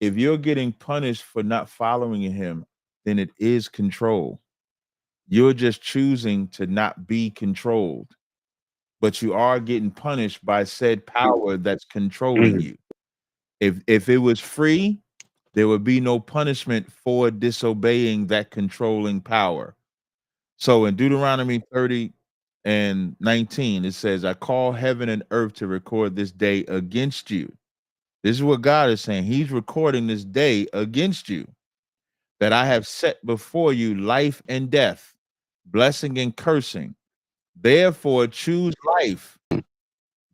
If you're getting punished for not following him, then it is control. You're just choosing to not be controlled, but you are getting punished by said power that's controlling Mhm. you. If it was free, there would be no punishment for disobeying that controlling power. So in Deuteronomy 30 and 19, it says, I call heaven and earth to record this day against you. This is what God is saying. He's recording this day against you, that I have set before you life and death, blessing and cursing. Therefore, choose life,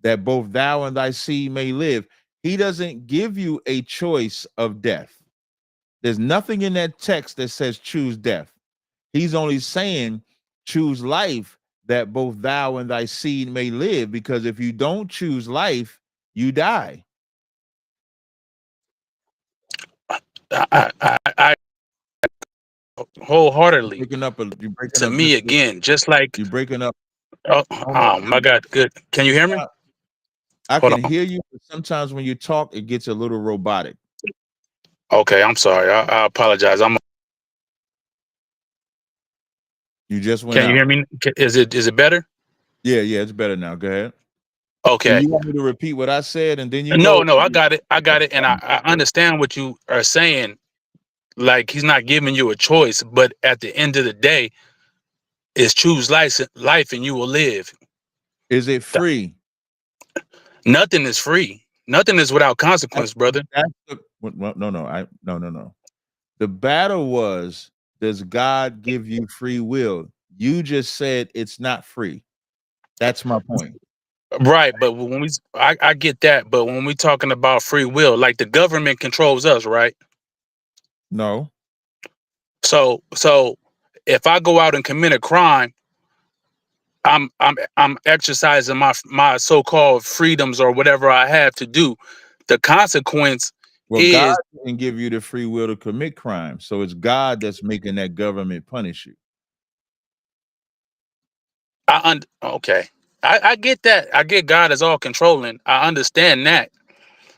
that both thou and thy seed may live. He doesn't give you a choice of death. There's nothing in that text that says choose death. He's only saying choose life, that both thou and thy seed may live, because if you don't choose life, you die. I wholeheartedly. You're breaking To up me, just a little. again, just like You're breaking up. oh my God, good. Can you hear me? I Hold can on. hear you, but sometimes when you talk, it gets a little robotic. Okay, I'm sorry. I apologize. You just went Can you out. hear me? Is it better? Yeah, it's better now. Go ahead. Do Okay. you want me to repeat what I said and then you No, go? no, I got it. I got it, and I understand what you are saying. Like he's not giving you a choice, but at the end of the day, it's choose life, and you will live. Is it free? Nothing is free. Nothing is without consequence, brother. That's no. The battle was, does God give you free will? You just said it's not free. That's my point. Right, but I get that, but when we talking about free will, like the government controls us, right? No. So if I go out and commit a crime, I'm exercising my so-called freedoms or whatever I have to do. The consequence Well, God is didn't give you the free will to commit crime. So it's God that's making that government punish you. okay. I get that. I get God is all controlling. I understand that.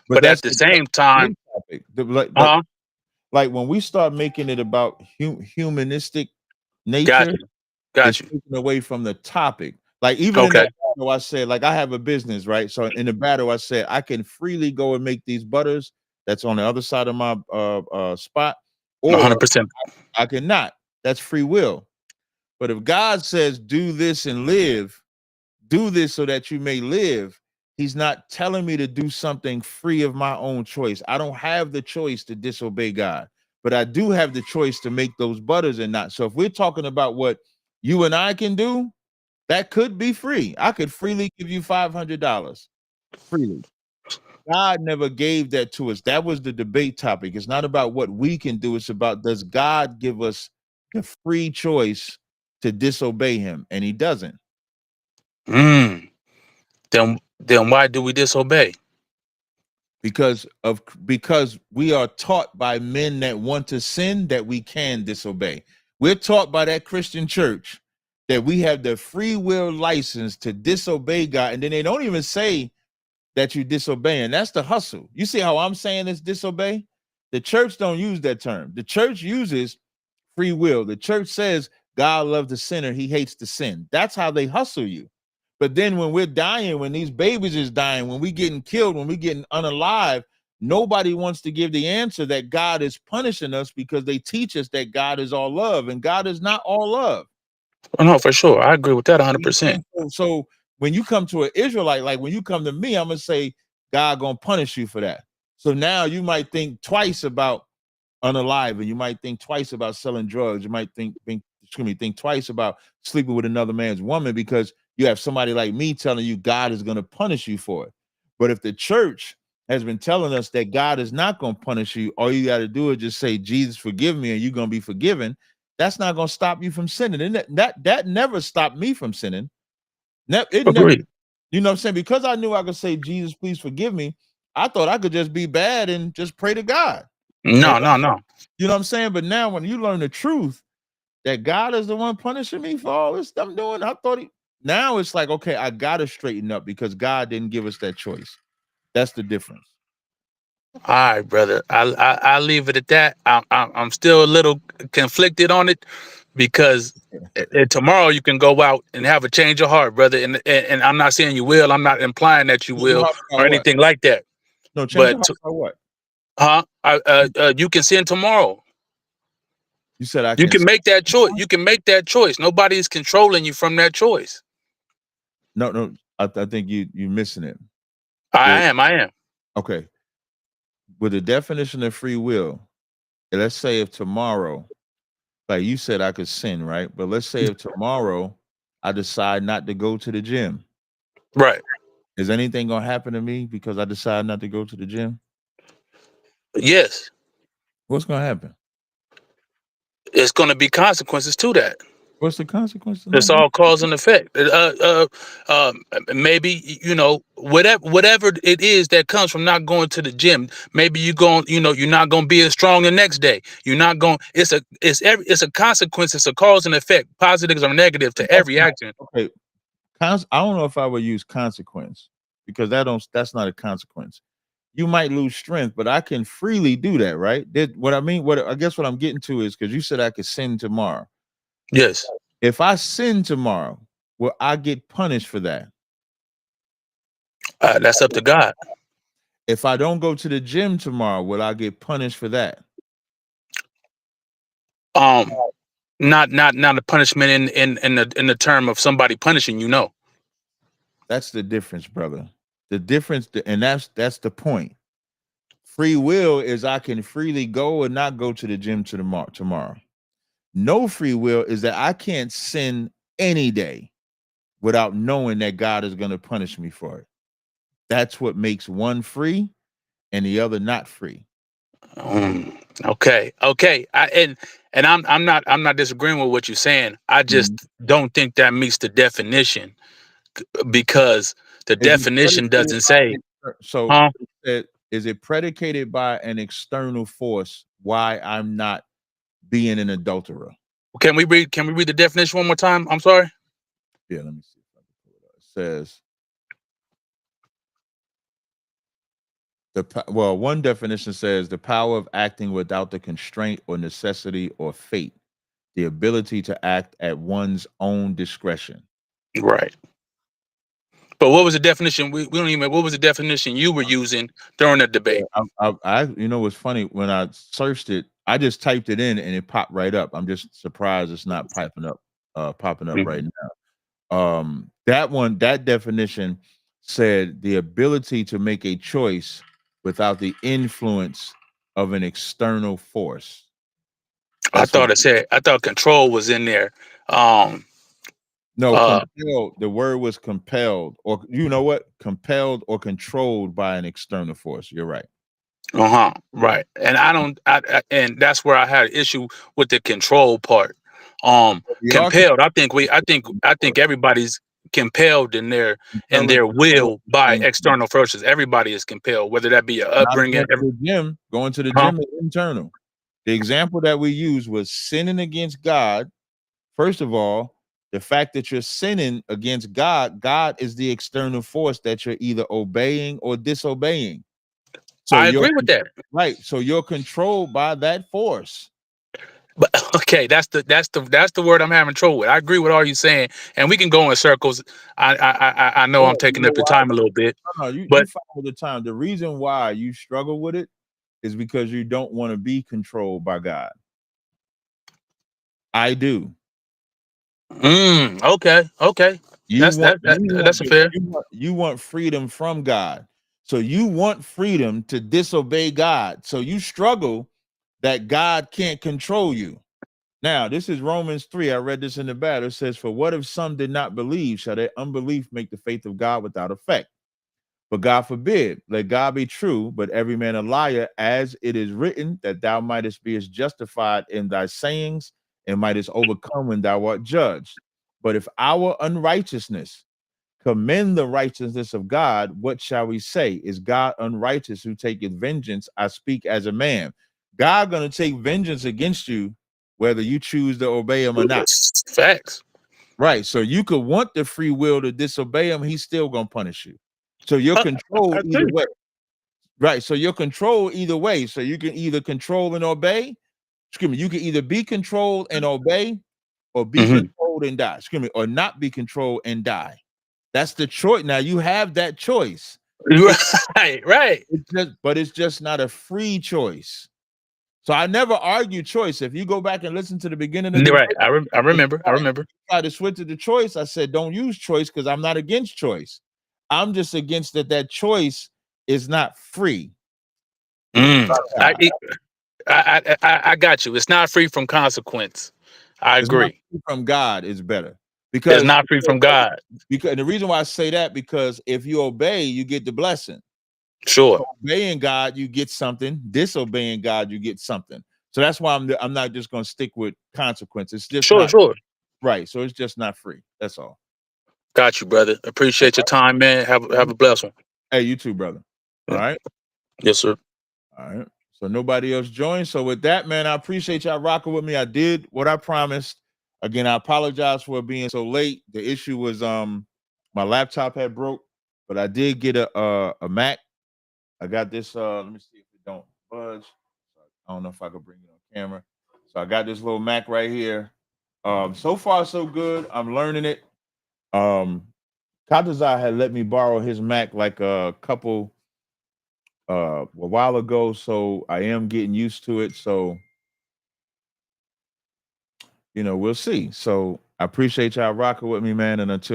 But But at that's the the same time, topic. Like, uh-huh. like when we start making it about humanistic Got nature, you. Got it's you. taken away from the topic. Like even in Okay. that battle, I said, like I have a business, right? So in the battle, I said I can freely go and make these butters that's on the other side of my spot, or 100%. I cannot. That's free will. But if God says, do this and live, do this so that you may live, he's not telling me to do something free of my own choice. I don't have the choice to disobey God, but I do have the choice to make those butters and not. So if we're talking about what you and I can do, that could be free. I could freely give you $500 freely. God never gave that to us. That was the debate topic. It's not about what we can do. It's about, does God give us the free choice to disobey him? And he doesn't. Mm. Then why do we disobey? Because we are taught by men that want to sin that we can disobey. We're taught by that Christian church that we have the free will license to disobey God. And then they don't even say that you disobey. And that's the hustle. You see how I'm saying it's disobey? The church don't use that term. The church uses free will. The church says God loves the sinner, he hates the sin. That's how they hustle you. But then when we're dying, when these babies is dying, when we getting killed, when we getting unalive, nobody wants to give the answer that God is punishing us, because they teach us that God is all love, and God is not all love. Oh, no, for sure. I agree with that 100%. So when you come to an Israelite, like when you come to me, I'm gonna say God gonna punish you for that. So now you might think twice about unaliving. You might think twice about selling drugs. You might think twice about sleeping with another man's woman because you have somebody like me telling you God is going to punish you for it. But if the church has been telling us that God is not going to punish you, all you got to do is just say, Jesus, forgive me, and you're going to be forgiven. That's not going to stop you from sinning. And that never stopped me from sinning. It never, Agreed. you know what I'm saying? Because I knew I could say, Jesus, please forgive me. I thought I could just be bad and just pray to God. No, And no, no. you know what I'm saying? But now when you learn the truth that God is the one punishing me for all this stuff I'm doing, I thought now it's like, okay, I gotta straighten up because God didn't give us that choice. That's the difference. All right, brother. I'll leave it at that. I'm still a little conflicted on it because tomorrow you can go out and have a change of heart, brother. And I'm not saying you will. I'm not implying that you Change your will heart or about what? anything like that. No, change But your heart about what? you can sin tomorrow. You said I You can. can make that choice. You can make that choice. Nobody is controlling you from that choice. No. I think you missing it. I am. Okay. With the definition of free will, let's say if tomorrow, like you said, I could sin, right? But let's say if tomorrow I decide not to go to the gym. Right. Is anything gonna happen to me because I decide not to go to the gym? Yes. What's gonna happen? It's going to be consequences to that. What's the consequence of It's not going? all cause and effect. Maybe whatever it is that comes from not going to the gym. Maybe you're not going to be as strong the next day. You're not going. It's a consequence. It's a cause and effect, positives or negative to every action. Okay, I don't know if I would use consequence because that's not a consequence. You might lose strength, but I can freely do that, right? What I guess what I'm getting to is because you said I could sin tomorrow. Yes, If I sin tomorrow, will I get punished for that? that's up to God. If I don't go to the gym tomorrow, will I get punished for that? Not a punishment in the term of somebody punishing you. No. That's the difference, brother. The difference, and that's the point. Free will is I can freely go or not go to the gym tomorrow. No free will is that I can't sin any day without knowing that God is going to punish me for it. That's what makes one free and the other not free. Okay. And I'm not disagreeing with what you're saying. I just don't think that meets the definition because the Is it definition predicated doesn't by say, so huh? is it predicated by an external force why I'm not being an adulterer? Can we read the definition one more time? I'm sorry. Yeah, let me see if I can pull it up. It says one definition says the power of acting without the constraint or necessity or fate, the ability to act at one's own discretion. Right. But what was the definition? We don't even. What was the definition you were using during the debate? You know what's funny? When I searched it, I just typed it in and it popped right up. I'm just surprised it's not popping up right now. That definition said the ability to make a choice without the influence of an external force. I That's what. thought control was in there. No, compelled. The word was compelled, or you know what? Compelled or controlled by an external force. You're right. Right. And and that's where I had an issue with the control part. We are Compelled. I think everybody's compelled in their compelled and controlled will at the by same time. external forces. Everybody is compelled, whether that be a Not upbringing. going to the Huh? gym is internal. The example that we used was sinning against God. First of all, the fact that you're sinning against God, God is the external force that you're either obeying or disobeying. So I you're agree with that. right. So you're controlled by that force. But okay, that's the word I'm having trouble with. I agree with all you saying, and we can go in circles. I know Yeah, I'm you taking know up your why? time a little bit, No, you but follow the time. The reason why you struggle with it is because you don't want to be controlled by God. I do. Okay. Okay. You That's want that, that that's a fair. you want freedom from God. So you want freedom to disobey God. So you struggle that God can't control you. Now, this is Romans 3. I read this in the battle. It says, "For what if some did not believe? Shall their unbelief make the faith of God without effect? But God forbid, let God be true, but every man a liar, as it is written, that thou mightest be as justified in thy sayings and mightest overcome when thou art judged. But if our unrighteousness commend the righteousness of God, what shall we say? Is God unrighteous who taketh vengeance? I speak as a man." God gonna take vengeance against you, whether you choose to obey him or not. Facts. Right. So you could want the free will to disobey him, he's still gonna punish you. So you're I controlled either agree. way. Right. So you're controlled either way. So you can either control and obey. Excuse me, you can either be controlled and obey or be Mhm. controlled and die. Excuse me, or not be controlled and die. That's the choice. Now you have that choice. It, Right. it's just not a free choice. So I never argue choice. If you go back and listen to the beginning of the Right. debate, I remember. I remember. try to switch to the choice, I said don't use choice because I'm not against choice. I'm just against that choice is not free. Mm. I got you. It's not free from consequence. I It's not agree. free from God is better It's because not free from God. and the reason why I say that because if you obey, you get the blessing. Sure. So obeying God, you get something. Disobeying God, you get something. So that's why I'm not just going to stick with consequences. It's just Sure. not Sure. right. So it's just not free. That's all. Got you, brother. Appreciate your time, man. Have a blessed one. Hey, you too, brother. All Yeah. right. Yes, sir. All right. So nobody else joined. So with that, man, I appreciate y'all rocking with me. I did what I promised. Again, I apologize for being so late. The issue was my laptop had broke, but I did get a Mac. I got this let me see if it don't budge. I don't know if I could bring it on camera. So I got this little Mac right here. So far so good. I'm learning it. Tazaryach had let me borrow his Mac like a while ago, so I am getting used to it. So we'll see. So I appreciate y'all rocking with me, man. And until